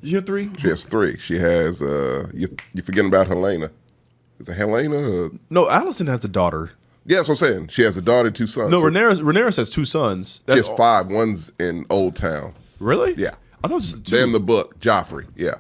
You have 3? She has 3. She has you forgetting about Helena. Is it Helena? No, Allison has a daughter. Yeah, that's what I'm saying. She has a daughter, 2 sons. No, So Rhaenyra has 2 sons. she has 5. One's in Old Town. Really? Yeah. I thought it was just 2. They're in the book. Joffrey. Yeah.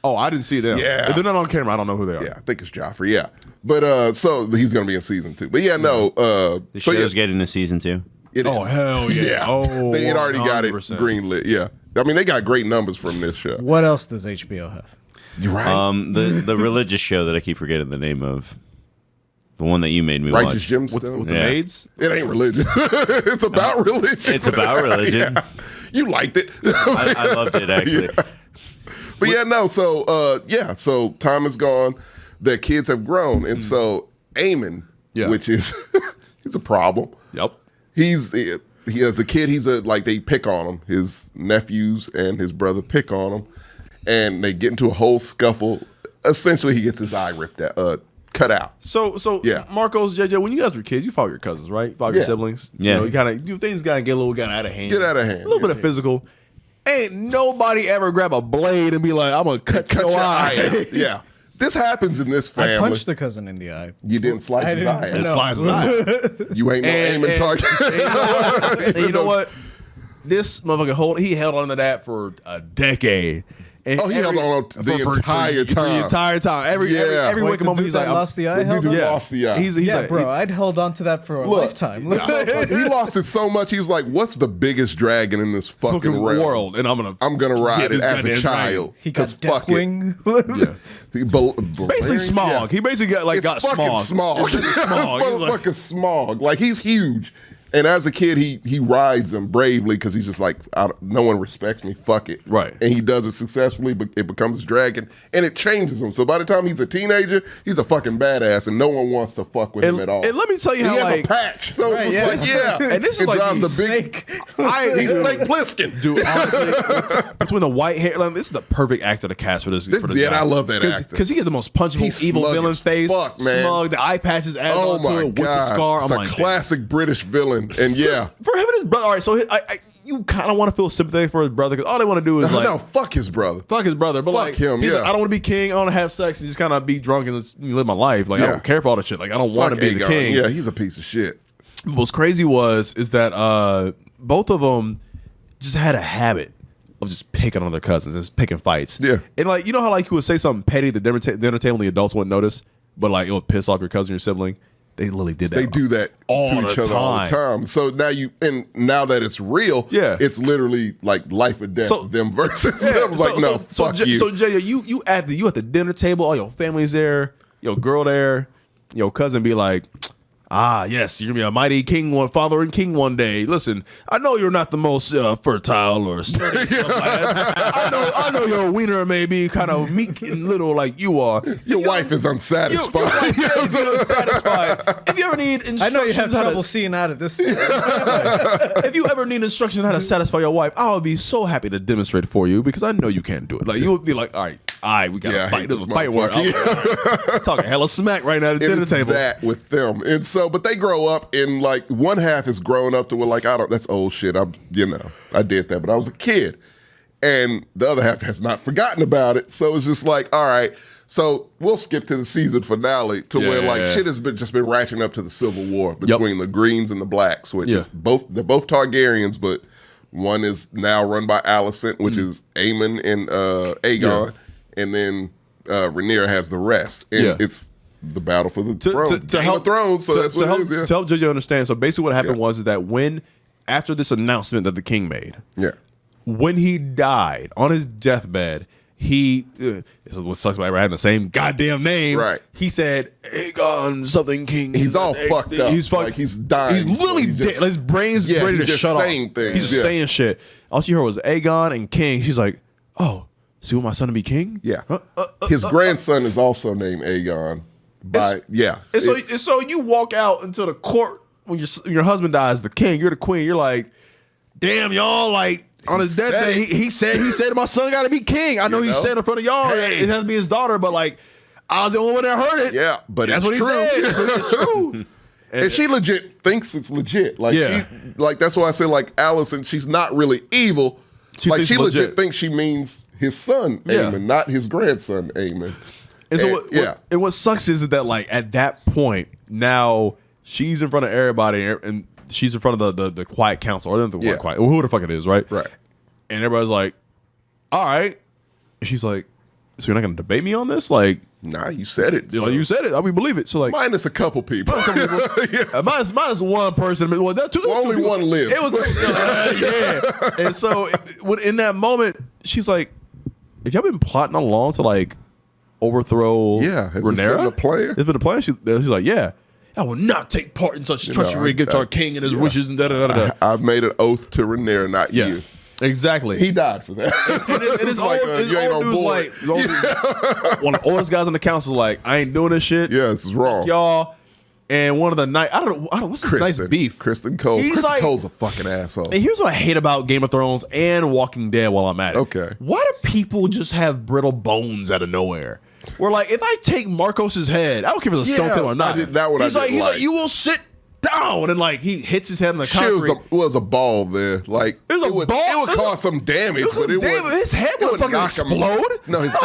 Oh, I didn't see them. Yeah. If they're not on camera, I don't know who they are. Yeah, I think it's Joffrey. Yeah. But so he's going to be in season 2. But yeah, no. The So show's yeah, getting a season 2. it Oh, is. hell yeah. Oh, they had already got it 100%. greenlit. Yeah. I mean, they got great numbers from this show. What else does HBO have? You're right. The religious show that I keep forgetting the name of. The one that you made me Righteous watch. Gemstone. With the Yeah. maids? It ain't religion. It's about religion. It's about religion. Yeah. You liked it. I loved it, actually. Yeah. But yeah, no. So so time has gone. Their kids have grown, and so Eamon, which is he's a problem. Yep. He as a kid, they pick on him. His nephews and his brother pick on him, and they get into a whole scuffle. Essentially, he gets his eye ripped out, cut out. So Yeah. Marcos, JJ, when you guys were kids, you fought your cousins, right? You fought your Yeah. siblings. Yeah. You know, you kind of things gotta get a little out of hand. Get out of hand. A little bit of physical. Ain't nobody ever grab a blade and be like, I'm gonna cut your eye. out. Yeah. This happens in this I family. punched the cousin in the eye. You didn't slice his eye It out. slides his eye. You ain't no aiming target. And you know what? This motherfucker he held on to that for a decade. And Oh, he held on the entire time. The entire time. Every Yeah. waking moment he's like, lost the eye. The dude held who on? lost the eye. He's Yeah, like, bro, I'd held on to that for a lifetime. he lost it so much. He was like, "What's the biggest dragon in this fucking realm? world, and I'm gonna ride get it this as a goddamn child." He got 'Cause fuck it. dragon. Yeah. Basically smog. Yeah. He basically got It's fucking smog. It's really smog. This He's like- motherfucker's smog. Like, he's huge. And as a kid, he rides them bravely because he's just like, no one respects me. Fuck it. Right. And he does it successfully, but it becomes his dragon. And it changes him. So by the time he's a teenager, he's a fucking badass, and no one wants to fuck with him at all. And let me tell you he how, has like, a patch. So Right, it's just like, yeah. And this is It like drives he's the big Snake. He's Snake Plissken. Dude, honestly, between the white hair, like, this is the perfect actor to cast for this. For this Yeah, guy. I love that actor. Because he had the most punchable, He's evil smug villain as face. fuck, man. Smug, the eye patches adds Oh onto my it with the scar. God. I'm It's like, a classic British villain. And yeah. for him and his brother. All right, so you kind of want to feel sympathetic for his brother because all they want to do is like No, fuck his brother. fuck his brother. But Fuck like him, he's yeah. like, I don't want to be king. I don't want to have sex and just kind of be drunk and live my life. Like I Yeah. don't care for all that shit. Like I don't want to Fuck be the Aegon. king. Yeah, he's a piece of shit. What's crazy is that both of them just had a habit of just picking on their cousins, just picking fights. Yeah. And like you know how like you would say something petty at the dinner table and the adults wouldn't notice, but like it would piss off your cousin or your sibling. They literally did that. They do that all to the each other all the time. So now that it's real, Yeah. it's literally like life or death. So- them versus them. Like, no, fuck you. So Jay, you at the dinner table, all your family's there, your girl there, your cousin be like, yes, you're gonna be a mighty king, father and king one day. Listen, I know you're not the most fertile or sturdy. and stuff like that. I know your wiener may be kind of meek and little like you are. Your wife is unsatisfied. Your wife is unsatisfied. If you ever need instructions, I know you have how to- trouble seeing out of this. if you ever need instructions on how to satisfy your wife, I would be so happy to demonstrate for you because I know you can't do it. Like you would be like, all right, we gotta Yeah, I fight. hate This is a this fight word. motherfucker. Talking hella smack right now at the And dinner it's table. that with them. And so, but they grow up and like one half is growing up to where like, that's old shit. I did that, but I was a kid. And the other half has not forgotten about it. So it's just like, all right. So we'll skip to the season finale to where like Yeah. shit has been ratcheting up to the Civil War between the Greens and the Blacks, which Yeah. is they're both Targaryens, but one is now run by Alicent, which is Aemon and Aegon, and then Rhaenyra has the rest. And it's the battle for the throne. Game of Thrones, so that's what it is. Yeah. To help JJ understand, so basically what happened was that after this announcement that the king made, Yeah. when he died on his deathbed, this is what sucks about having the same goddamn name. Right. He said, Aegon something king. He's all fucked up. He's fucked. Like, he's dying, He's literally so he's dead. just- Like, his brain's Yeah, ready he's to just shut saying off. things, He's just yeah. saying shit. All she heard was Aegon and king. She's like, oh, so you want my son to be king? Yeah. His grandson is also named Aegon. And so you walk out into the court when your husband dies, the king, you're the queen. You're like, damn, y'all, like, on his death day, he said my son got to be king. I know he know? said in front of y'all Hey. it has to be his daughter, but like I was the only one that heard it. Yeah, but that's it's what true. he said. So it's true. And she legit thinks it's legit. Like, Yeah. that's why I say, like, Alicent, she's not really evil. She like, thinks she legit legit. thinks she means his son, Yeah. Aemon, not his grandson, Aemon. And so what sucks is that like at that point now she's in front of everybody and she's in front of the quiet council or the quiet who the fuck it is, right? Right. And everybody's like, all right. And she's like, so you're not gonna debate me on this? Like, Nah, you said it. you know, you said it. We believe it. So like, Minus a couple people. Yeah. minus one person. Well, that two, Only two people. one lives. It was yeah. And so in that moment, she's like, "Have y'all been plotting along to like overthrow Yeah, has this Rhaenyra? been the plan?" It's been a plan." She's like, "Yeah, I will not take part in such treachery against our king and his wishes and da da da da." I've made an oath to Rhaenyra, not Yeah, you. exactly. He died for that. and his like, old, his you ain't old on dude's board. like, one of the oldest guys on the council is like, I ain't doing this shit. Yeah, this is wrong. Y'all, And one of the night, I don't know what's this nice beef. Kristen Cole. He's Kristen like- Cole's a fucking asshole. And here's what I hate about Game of Thrones and Walking Dead while I'm at it. Okay. Why do people just have brittle bones out of nowhere? Where like, if I take Marcos's head, I don't care if it's a stone Yeah, tail or not. that one I he's like, didn't like. you will sit down, and like he hits his head on the Shit concrete. was a ball there. Like It was a would, ball? It would It was cause some damage, it was but some it damage. would. His head it would fucking knock him- explode? No, his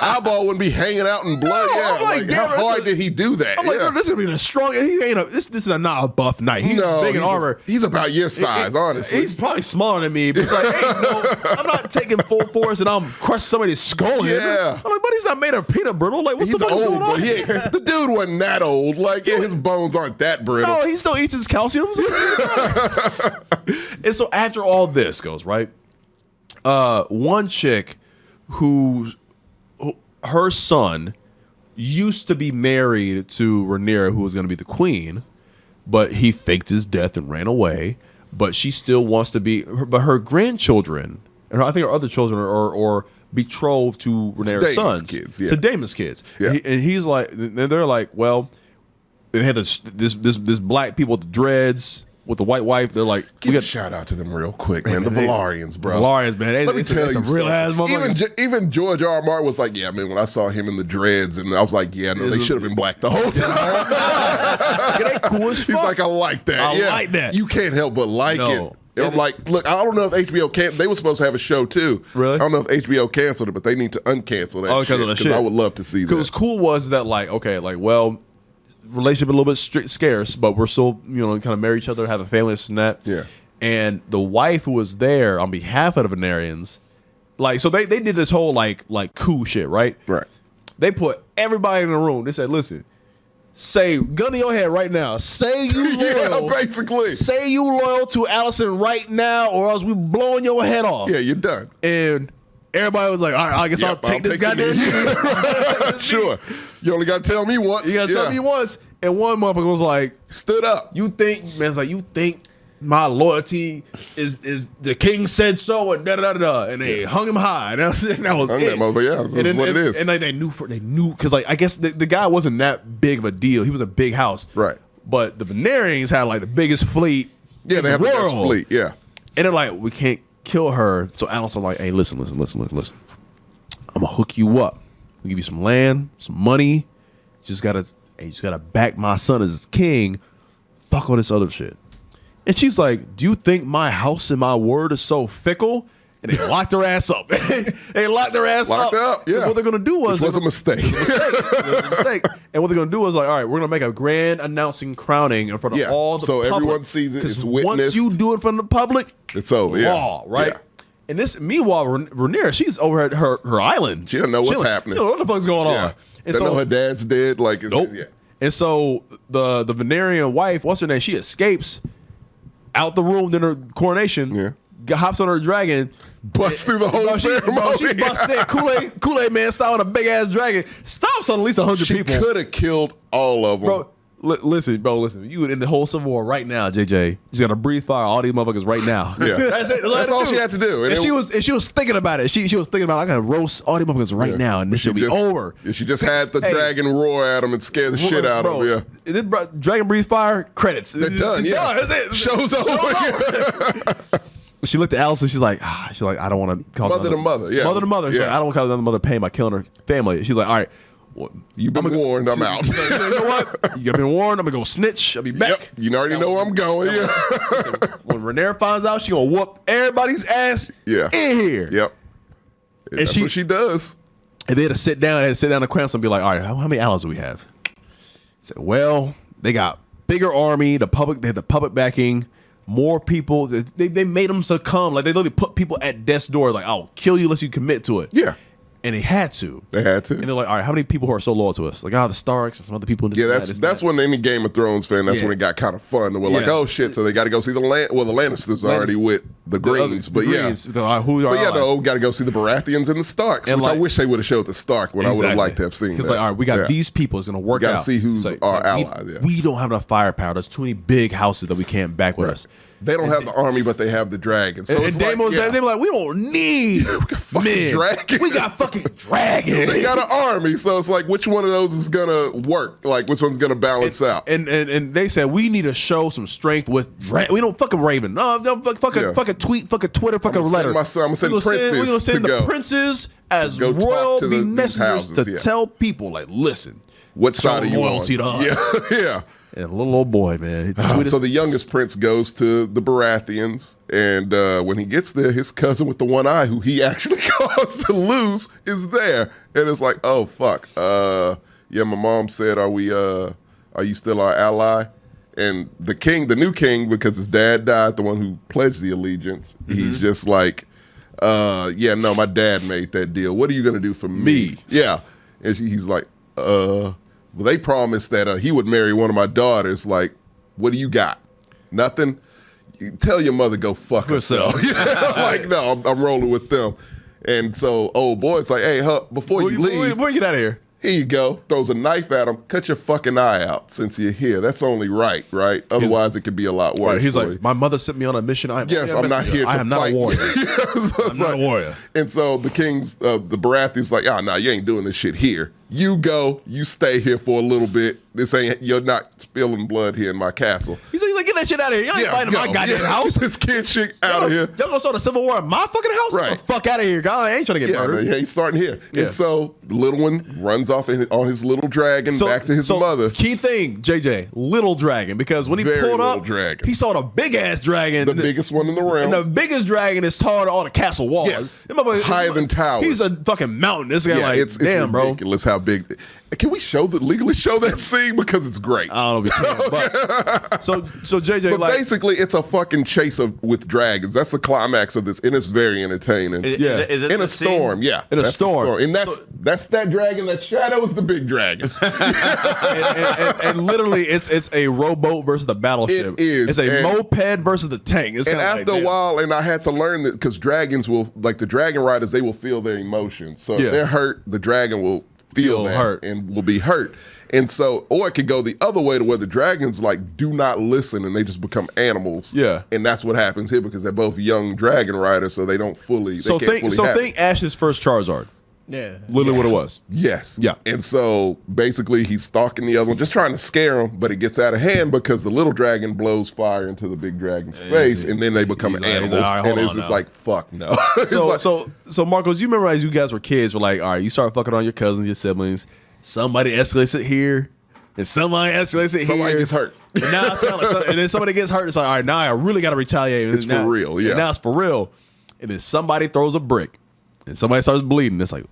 eyeball wouldn't be hanging out in blood. No, Yeah, I'm like, like, damn, how hard did he do that? I'm like, yeah. bro, this is gonna be the strongest. He ain't this is not a buff knight. He's big in armor. He's about your size, honestly. He's probably smaller than me, but it's like, hey, no, I'm not taking full force and I'm crushing somebody's skull in. Yeah. I'm like, but he's not made of peanut brittle. Like, what's He's the fuck old, going on but here? the dude wasn't that old. Like, yeah, his bones aren't that brittle. No, he still eats his calcium. And so after all this goes, right? One chick who her son used to be married to Rhaenyra, who was going to be the queen, but he faked his death and ran away. But she still wants to be. But her grandchildren, and I think her other children, are betrothed to Rhaenyra's Damon's sons, kids, yeah. to Damon's kids. Yeah. And he's like, and they're like, well, they had this black people with the dreads. With the white wife, they're like, Give a shout out to them real quick, man. The Valarians, bro. Valarians, man. Let me tell you some real ass something. motherfuckers. Even George R. R. Martin was like, yeah, man, when I saw him in the dreads, and I was like, yeah, no, they should have been black the whole time. They cool as He's fuck. like, I like that. I Yeah. like that. You can't help but like No. it. And I'm like, look, I don't know if HBO can't. They were supposed to have a show too. Really? I don't know if HBO canceled it, but they need to uncancel that. Oh, because of the shit. I would love to see that. What was cool was that, like, okay, like, well, relationship a little bit scarce, but we're still, kind of marry each other, have a family, this and that. Yeah. And the wife who was there on behalf of the Venarians, like, so they did this whole like coup shit, right? Right. They put everybody in the room. They said, listen, say, gun to your head right now. Say you loyal. Yeah, basically. Say you loyal to Allison right now, or else we blowing your head off. Yeah, you're done. And everybody was like, all right, I guess I'll take this goddamn shit. Sure. You only got to tell me once. You gotta tell me once. And one motherfucker was like, Stood up. you think, man, it's like, you think my loyalty is the king said so, and da-da-da-da. And they hung him high. And that was it. Hung that motherfucker, yeah, that's what it is. And like, they knew, because like, I guess the guy wasn't that big of a deal. He was a big house. Right. But the Venarians had like the biggest fleet Yeah, in they have the the world. best fleet. Yeah. And they're like, we can't kill her. So Allison like, hey, listen. I'm gonna hook you up. I'll give you some land, some money. You just gotta back my son as his king. Fuck all this other shit. And she's like, do you think my house and my word is so fickle? And they locked her ass up. They locked her ass Locked up. her up, yeah. What they're gonna do was Which was a mistake. It was a mistake. And what they're gonna do is like, all right, we're gonna make a grand announcing crowning in front of Yeah, all the so public. everyone sees it, 'Cause it's once witnessed. you do it in front of the public, It's over. Yeah. law, right? Yeah. And this, meanwhile, Rhaenyra, she's over at her island. She doesn't know what's Chilling. happening. She don't know what the fuck's going Yeah. on. And They know her dad's dead. Like, nope. Yeah. And so the Venarian wife, what's her name? She escapes out the room in her coronation. Yeah. Hops on her dragon. Busts through the whole ceremony. She busts in Kool-Aid man style on a big ass dragon. Stops on at least 100 She people. could have killed all of them. Bro, listen. You in the whole Civil War right now, JJ. She's got to breathe fire all these motherfuckers right now. Yeah. That's it. That's all she had to do. And she was thinking about it. She was thinking about, I gotta roast all these motherfuckers right now, and this should be over. She just had the dragon roar at him and scare the shit out of him. Yeah. Dragon breathe fire. Credits. They're done. It's Yeah. done. That's it. Show's over. She looked at Allison. She's like, I don't want to cause Mother to mother, yeah. mother to mother. She's Yeah. like, I don't want to cause another mother pain by killing her family. She's like, all right, well, You've been warned. I'm out. you know what? You've been warned. I'm gonna go snitch. I'll be back. Yep. You already know where I'm going. Yeah. When Rhaenyra finds out, she gonna whoop everybody's ass. Yeah. In here. Yep. And That's what she does. And they had to sit down. They had to sit down in the council and be like, all right, how many allies do we have? I said, well, they got bigger army. They had the public backing. More people. They made them succumb. Like, they literally put people at death's door. Like, I'll kill you unless you commit to it. Yeah. And they had to. They had to. And they're like, all right, how many people who are so loyal to us? Like, the Starks and some other people in this. Yeah, that's when any Game of Thrones fan, that's Yeah. when it got kind of fun. And we're like, Yeah. oh shit, so they got to go see the land. Well, the Lannisters are already with the Greens, but yeah. Who are But yeah, allies? no, got to go see the Baratheons and the Starks, And which I like- wish they would have showed the Stark when I would have liked to have seen that. Because like, all right, we got Yeah. these people. It's gonna work out. gotta see who's It's our we- allies, yeah. We don't have enough firepower. There's too many big houses that we can't back with Right. us. They don't have the army, but they have the dragon. So it's Damon's like, they were like, we don't need men. dragons. We got fucking dragons. They got an army, so it's like, which one of those is gonna work? Like, which one's gonna balance out? And they said we need to show some strength with we don't fucking Raven. No, fucking tweet, fucking Twitter, fucking letter. I'm gonna send princes We're gonna send to the go. princes as go talk royal to these messengers houses, to tell people, like, listen, What side are you on? loyalty to us. Yeah, yeah. And little old boy, man. So the youngest prince goes to the Baratheons, and when he gets there, his cousin with the one eye, who he actually caused to lose, is there, and it's like, oh fuck, yeah. My mom said, "Are you still our ally?" And the new king, because his dad died, the one who pledged the allegiance, he's just like, yeah, no, my dad made that deal. What are you gonna do for me? Yeah, and he's like, well, they promised that he would marry one of my daughters. Like, what do you got? Nothing? You tell your mother go fuck herself. Yeah, like, no, I'm rolling with them. And so old boy's like, hey, before you leave, before you get out of here, here you go. Throws a knife at him. Cut your fucking eye out since you're here. That's only right? Otherwise, it could be a lot worse. Right, he's like, you. my mother sent me on a mission. I'm not here to fight. I am not a warrior. I'm not a warrior. And so the king's, the Baratheon's like, no, you ain't doing this shit here. You go, you stay here for a little bit. You're not spilling blood here in my castle. He's like, get that shit out of here. Y'all ain't fighting my goddamn house. This kid shit out of here. Y'all gonna start a civil war in my fucking house? Right. Get the fuck out of here, God. I ain't trying to get murdered. Yeah, he's starting here. Yeah. And so the little one runs off on his little dragon back to his mother. Key thing, JJ, little dragon, because when he Very pulled little up, dragon. he saw the big ass dragon. The biggest one in the realm. And the biggest dragon is taller than all the castle walls. Yes. Higher than towers. He's a fucking mountain. This guy, like, it's damn, bro. ridiculous how big. Can we legally show that scene? Because it's great. I don't know if you can, but so JJ, But like, basically, it's a fucking chase with dragons. That's the climax of this, and it's very entertaining. Is it in the a storm, scene? yeah. In a That's the storm. And that's that dragon that shadows the big dragons. and literally, it's a rowboat versus the battleship. It is. It's a moped versus the tank. It's And kinda after like, a while, and I had to learn that because dragons will, like the dragon riders, they will feel their emotions. So if they're hurt, the dragon will feel that hurt and will be hurt. And so, or it could go the other way to where the dragons like do not listen and they just become animals. Yeah. And that's what happens here because they're both young dragon riders, so they don't fully. So think Ash's first Charizard. Yeah. Literally what it was. Yes. Yeah. And so basically he's stalking the other one, just trying to scare him, but it gets out of hand because the little dragon blows fire into the big dragon's face, and then they become animals. all right, and it's just like, fuck no. So Marcos, you remember as you guys were kids, were like, all right, you start fucking on your cousins, your siblings. Somebody escalates it here, and somebody escalates it here. Somebody gets hurt. And now it's kind of like, and then somebody gets hurt. It's like, all right, now I really got to retaliate. It's for real, yeah. And now it's for real. And then somebody throws a brick, and somebody starts bleeding. It's like,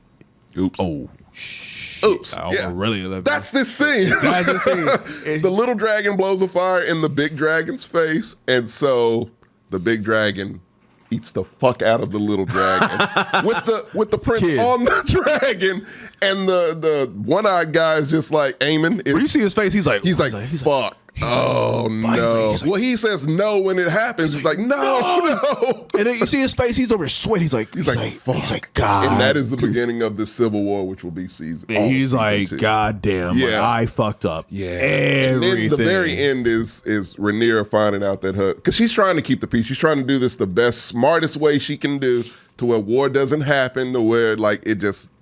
oops. oh, shit. Oops. Yeah. Really? That's this scene. That's the scene. The little dragon blows a fire in the big dragon's face, and so the big dragon eats the fuck out of the little dragon with the prince on the dragon, and the one-eyed guy is just like aiming. When you see his face, he's like, fuck. Oh no! Well, he says no when it happens. He's like, no. And then you see his face; he's over sweat. He's like, fuck. He's like, God. And that is the beginning of the Civil War, which will be season. And he's like, 2. God damn, Yeah. I fucked up. Yeah. Everything. And then the very end is Rhaenyra finding out that because she's trying to keep the peace. She's trying to do this the best, smartest way she can do to where war doesn't happen, to where like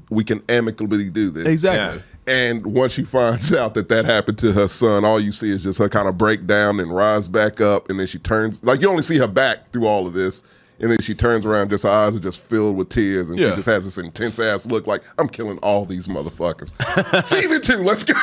we can amicably do this. Exactly. Yeah. And once she finds out that happened to her son, all you see is just her kind of break down and rise back up. And then she turns, like you only see her back through all of this. And then she turns around, just her eyes are just filled with tears. And she just has this intense ass look like, I'm killing all these motherfuckers. Season 2, let's go.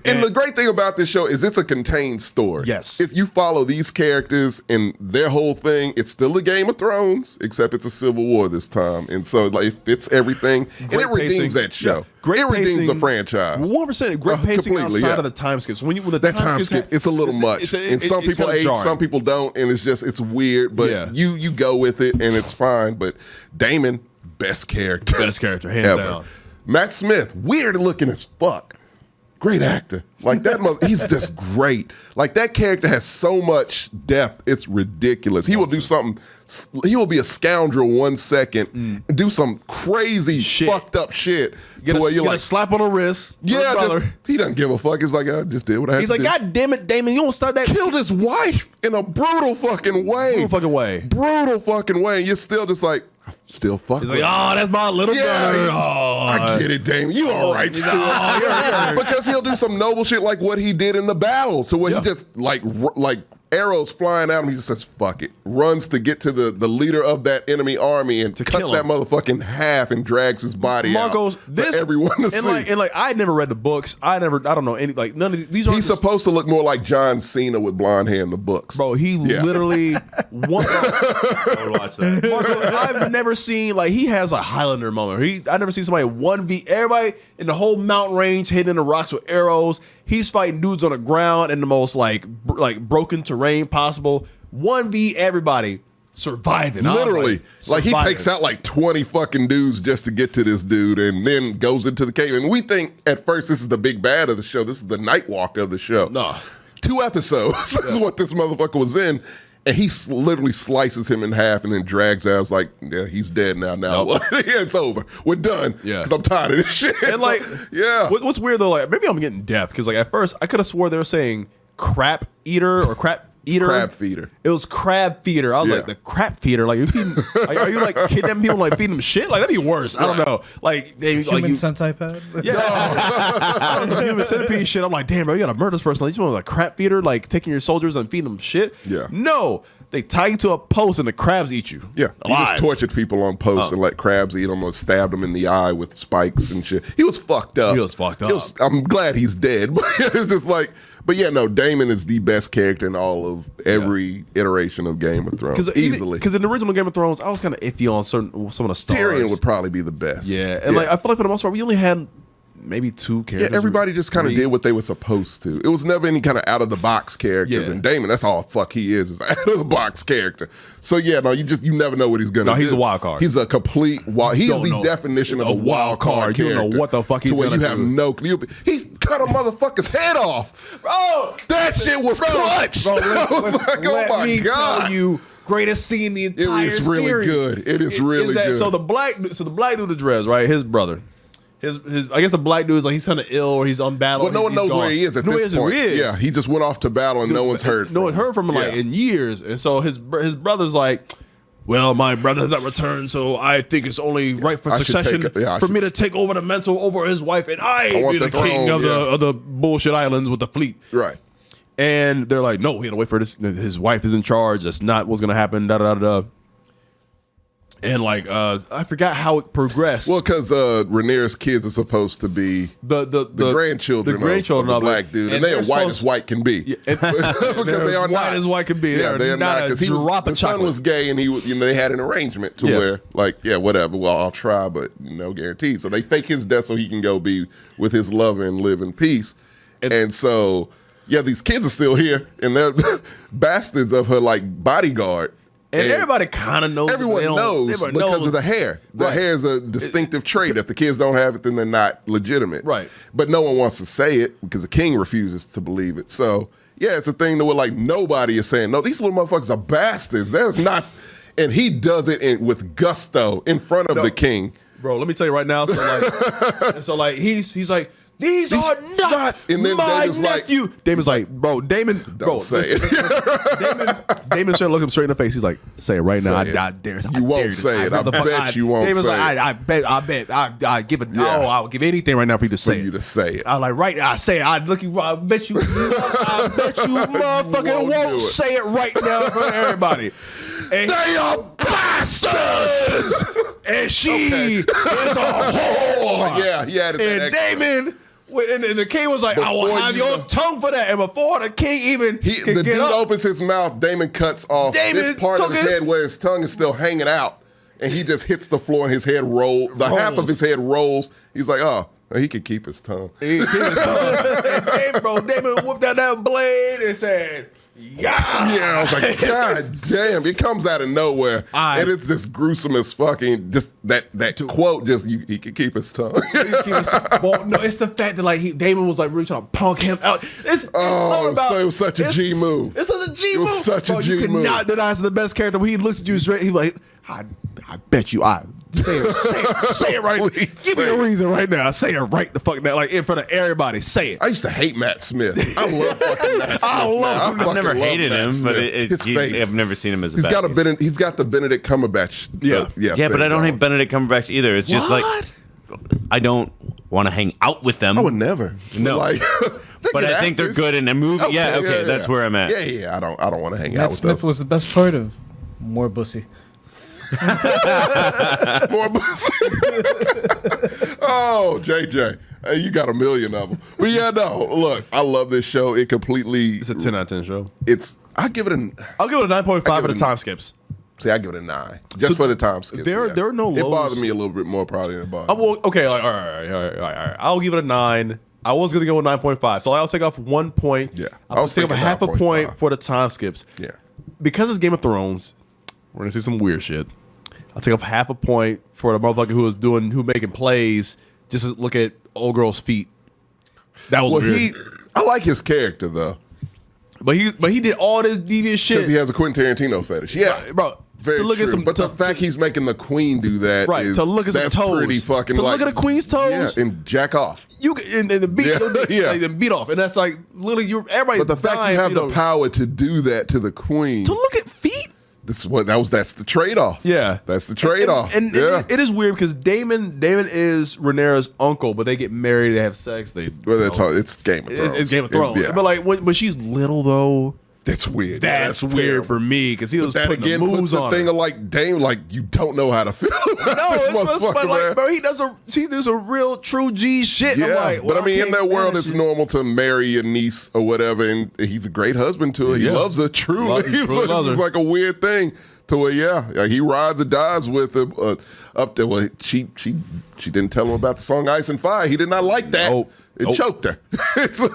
And the great thing about this show is it's a contained story. Yes. If you follow these characters and their whole thing, it's still a Game of Thrones, except it's a Civil War this time. And so like, it fits everything. And it redeems that show. Yeah. Great it redeems pacing, the franchise. 100%. Great pacing completely, outside of the time skips. When the that time skip, it's a little much. And some people age, some people don't, and it's weird. But you go with it, and it's fine. But Damon, best character, hands ever. down. Matt Smith, weird looking as fuck. great actor. Like that, he's just great. Like that character has so much depth. It's ridiculous. He will do something. He will be a scoundrel 1 second and do some crazy fucked up shit. Get a slap on the wrist. Yeah, he doesn't give a fuck. He's like, I just did what I had to do. He's like, God damn it, Damon, you don't start that. Killed his wife in a brutal fucking way. Brutal fucking way. And you're still just like, I still fuck He's with like, oh, that's my little brother. I get it, Damon. You all right still. Because he'll do some noble shit like what he did in the battle, to where he just like arrows flying out, and he just says, fuck it. Runs to get to the leader of that enemy army and cuts that motherfucker in half and drags his body out for everyone to see. And I never read the books. I don't know any, like, none of these are. He's supposed to look more like John Cena with blonde hair in the books. Bro, he literally watch that. Marco, I've never seen, like, he has a Highlander moment. I've never seen somebody 1v everybody in the whole mountain range hitting the rocks with arrows. He's fighting dudes on the ground in the most like broken terrain possible. 1v everybody, surviving. Literally. Like he takes out like 20 fucking dudes just to get to this dude, and then goes into the cave. And we think at first this is the big bad of the show. This is the night walk of the show. No. 2 episodes is what this motherfucker was in. And he literally slices him in half and then drags out. I was like, yeah, he's dead now. Now what? Yeah, it's over. We're done. Yeah. Because I'm tired of this shit. And like, yeah. What's weird though, like maybe I'm getting deaf, because like at first I could have swore they were saying crap eater or crap eater. Crab feeder. It was crab feeder. I was like, the crap feeder. Like, are you like kidnapping people, like feeding them shit? Like that'd be worse. I don't know. Like they human centipede. Yeah, that was a human centipede shit. I'm like, damn, bro, you gotta murder this person. Like, you want like crap feeder, like taking your soldiers and feeding them shit? Yeah. No, they tie you to a post and the crabs eat you. Yeah, he just tortured people on posts and let crabs eat them or stabbed them in the eye with spikes and shit. He was fucked up. I'm glad he's dead, but it's just like. But yeah, no, Daemon is the best character in all of every iteration of Game of Thrones, easily. Because in the original Game of Thrones, I was kind of iffy on some of the stars. Tyrion would probably be the best. Yeah, and like I feel like for the most part, we only had maybe 2 characters. Yeah, everybody just kind of did what they were supposed to. It was never any kind of out of the box characters. And Daemon, that's all fuck he is out of the box character. So yeah, no, you never know what he's gonna do. He's a wild card. He's a complete wild. He's the definition of a wild card character. You don't know what the fuck he's gonna do. You have no clue. He's cut a motherfucker's head off. Bro, that shit was clutch. Bro, oh my God. Tell you, greatest scene in the entire series. It is really good. It is really good. So the black dude, the Dres, right? His brother. His I guess the black dude is like he's kind of ill or he's on battle. Well, no one knows where he is at this point. Yeah, he just went off to battle and no one's heard from him. No one heard from him like in years. And so his brother's like, well, my brother has not returned, so I think it's only right for succession for me to take over the mantle over his wife, and I be the king of the bullshit islands with the fleet. Right. And they're like, no, we had to wait for this. His wife is in charge. That's not what's going to happen. Da da da da. And like I forgot how it progressed. Well, because Rhaenyra's kids are supposed to be the grandchildren of the black dude, and they are white as white can be. Yeah, because they are white as white can be. Yeah, they are not. Because the son was gay, and they had an arrangement to where whatever. Well, I'll try, but no guarantee. So they fake his death so he can go be with his lover and live in peace. And so these kids are still here, and they're bastards of her like bodyguard. And everybody kind of knows. Everyone knows because of the hair. The hair is a distinctive trait. If the kids don't have it, then they're not legitimate. Right. But no one wants to say it because the king refuses to believe it. So, yeah, it's a thing that like nobody is saying, no, these little motherfuckers are bastards. There's not. And he does it with gusto in front of the king. Bro, let me tell you right now. So like he's like, These are not and then my Damon's nephew. Damon's like, bro, Damon, don't say it. Damon started looking him straight in the face. He's like, say it right now. I dare you won't say it. I bet you won't say it. Damon's like, I give it. No, I'll give anything right now for you to say it. I like, right, I say it. I bet you, motherfucker won't say it right now for everybody. And they are bastards! And she is a whore. Yeah, he added that. And Damon, and the king was like, I will have your tongue for that. And before the king even the dude opens his mouth, Damon cuts off this part of his head where his tongue is still hanging out. And he just hits the floor and his head rolls. Half of his head rolls. He's like, oh, he could keep his tongue. He keep his tongue. And Damon whipped out that blade and said, I was like, God damn! It comes out of nowhere, and it's just gruesome as fucking. Just that quote, just he could keep his tongue. No, it's the fact that like Damon was like really trying to punk him out. It's so it was such a G move. It's such a G move. It was such a G You move. cannot deny it's the best character. When he looks at you straight, he's like, I bet you I. Say it right. Please Give me a reason right now. Say it right the fuck now, like in front of everybody. Say it. I used to hate Matt Smith. I love fucking Matt Smith. I've never hated him, but His face. I've never seen him as a He's bad got he's got the Benedict Cumberbatch. Yeah, but I don't hate Benedict Cumberbatch either. It's just like I don't want to hang out with them. I would never. No. Like, but I think they're good in a movie. Okay, that's where I'm at. Yeah. I don't want to hang out Matt with Smith them. was the best part of More Bussy. More pussy. Oh, JJ. Hey, you got a million of them. But yeah, no, look, I love this show. It completely. It's a 10 out of 10 show. I'll give it I'll give it a 9.5 for the time skips. See, I give it a 9 just for the time skip. There are no lows. It bothered me a little bit more probably than it bothered. Well, okay, all right. I'll give it a 9. I was gonna go with 9.5, so I'll take off 1 point. Yeah, I'll take off a half a 9.5. point for the time skips. Yeah, because it's Game of Thrones, we're gonna see some weird shit. I'll take off half a point for the motherfucker who making plays just to look at old girl's feet. That was weird. I like his character though. But he did all this devious shit because he has a Quentin Tarantino fetish. Yeah, bro. Very to look true. At some, but the fact he's making the queen do that, right? To look at some toes, pretty fucking. To look at the queen's toes, yeah, and jack off. You and the beat, and beat off, and that's like literally everybody's. But the fact you have the power to do that to the queen, to look at feet. That's the trade off. Yeah, that's the trade off. And it is weird because Damon is Rhaenyra's uncle, but they get married, they have sex. It's Game of Thrones. It's Game of Thrones. But like when she's little though. That's weird. That's weird for me because he was putting the moves on. Thing of like Dame, like you don't know how to feel. But like, bro, he does a real true G shit. Yeah, like, well, but I mean, in that world, it's normal to marry a niece or whatever, and he's a great husband to her. He loves her truly. It's like a weird thing to where he rides or dies with her up there. Well, she didn't tell him about the song Ice and Fire. He did not like that. It choked her. So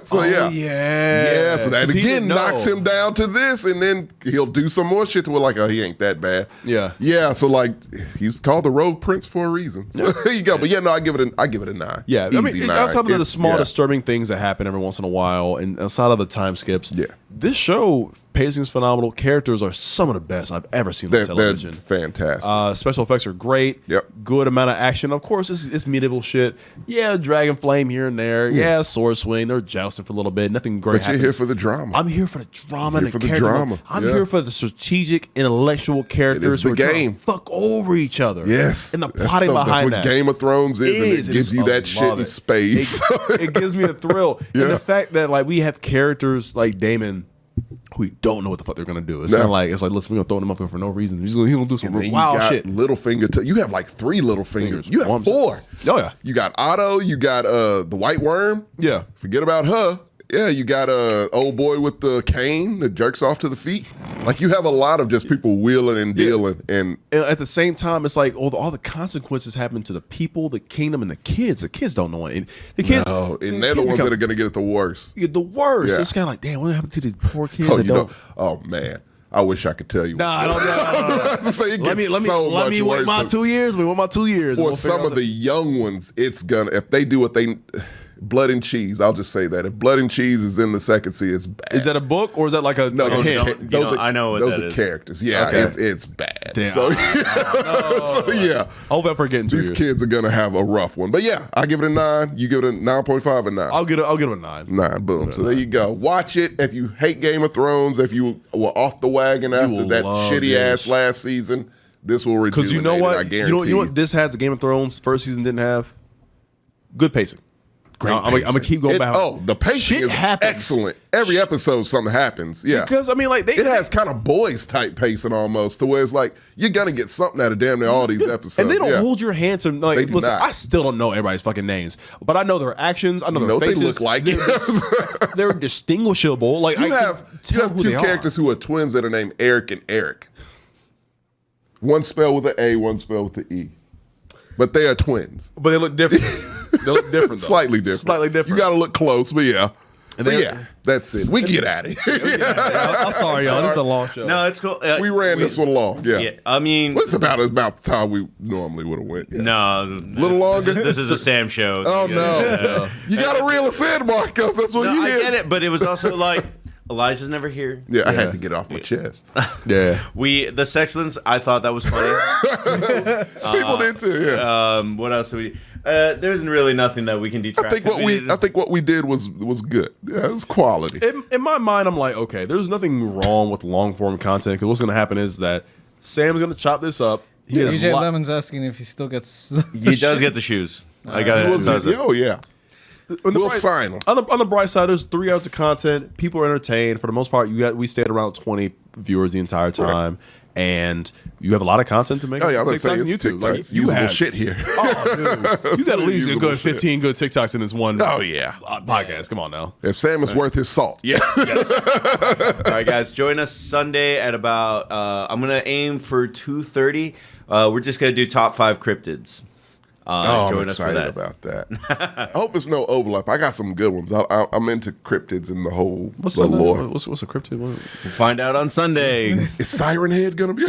so that again knocks him down to this, and then he'll do some more shit to where like, he ain't that bad. Yeah. So like, he's called the Rogue Prince for a reason. So there you go. But yeah, no, I give it a 9. Yeah, easy I mean, 9. outside of the small disturbing things that happen every once in a while, and outside of the time skips, this show pacing is phenomenal. Characters are some of the best I've ever seen on television. They're fantastic. Special effects are great. Yep. Good amount of action. Of course, it's medieval shit. Yeah, dragon flame here and there. Yeah, sword swing. They're jousting for a little bit. Nothing great. But you're here for the drama. I'm here for the drama and the character. I'm here for the strategic, intellectual characters who are trying to fuck over each other. Yes. And the plotting behind that. That's what Game of Thrones is. And it gives you that shit in space. It gives me a thrill. And the fact that like we have characters like Damon who don't know what the fuck they're gonna do. It's kind of like listen, we're gonna throw them up here for no reason. He's gonna do some wild shit. Littlefinger. You have like 3 Littlefingers. You have 4. Oh yeah. You got Otto. You got the White Worm. Yeah. Forget about her. Yeah, you got old boy with the cane that jerks off to the feet. Like you have a lot of just people wheeling and dealing, and at the same time, it's like all the consequences happen to the people, the kingdom, and the kids. The kids don't know it. The kids, and they're the ones that are going to get it the worst. The worst. Yeah. It's kind of like, damn, what happened to these poor kids? Oh man, I wish I could tell you. Nah, I don't know. Let me wait my 2 years. We want my 2 years. For some of the young ones, it's gonna if they do what they. Blood and Cheese. I'll just say that if Blood and Cheese is in the second season, it's bad. Is that a book or is that like a no? I know what those that are is. Characters. Yeah, it's bad. Damn. So yeah, I'll bet for getting these kids are gonna have a rough one. But yeah, I give it a 9. You give it a 9.5 or 9. I'll give it a 9. 9. Boom. So there you go. Watch it if you hate Game of Thrones. If you were off the wagon after that shitty ass last season, this will rejuvenate. Because you know what? I guarantee. You know what this has the Game of Thrones first season didn't have? Good pacing. I'm gonna keep going back. The pacing is excellent. Every episode, something happens. Yeah, because I mean, like it has kind of boys type pacing almost, to where it's like you're gonna get something out of damn near all these episodes. And they don't hold your hand to like. Listen, I still don't know everybody's fucking names, but I know their actions. I know their faces. They look like. They're distinguishable. Like you have 2 characters who are twins that are named Eric and Eric. One spelled with an A, one spelled with the E. But they are twins. But they look different. They look different, though. Slightly different. Slightly different. You got to look close, but yeah. And But yeah, that's it. We get at it. I'm sorry, y'all. This is a long show. No, it's cool. We ran this one long. Yeah. I mean, Well, it's about the time we normally would have went. Yeah. no, a little longer? This is a Sam show. Oh You no! gotta- You got to reel us in, Marcos. That's what No, you I did. get it, but it was also like Elijah's never here. Yeah, I had to get it off my chest. Yeah. The Sexlens, I thought that was funny. People did too. Yeah. What else do we? There isn't really nothing that we can detract. I think what we did was good. Yeah, it was quality. In my mind, I'm like, okay, there's nothing wrong with long form content because what's going to happen is that Sam's going to chop this up. He has DJ lo- Lemon's asking if he still gets. He does get the shoes. I got it. Oh yeah. on the We'll bright- sign 'em. On the bright side, there's 3 hours of content. People are entertained for the most part. We stayed around 20 viewers the entire time, and you have a lot of content to make. Oh yeah, I'm on gonna say TikTok it's and YouTube. TikTok. Like, It's you usable have shit here. Oh, dude. You got at least a Usable good shit. 15 good TikToks in this one. Oh yeah. Podcast. Come on now. If Sam is worth his salt, yeah. All right, guys, join us Sunday at about. I'm gonna aim for 2:30. We're just gonna do top 5 cryptids. I'm join us for excited that. about that. I hope it's no overlap. I got some good ones. I'm into cryptids and the whole What's the the lore. What's a cryptid? We'll find out on Sunday. Is Siren Head gonna be?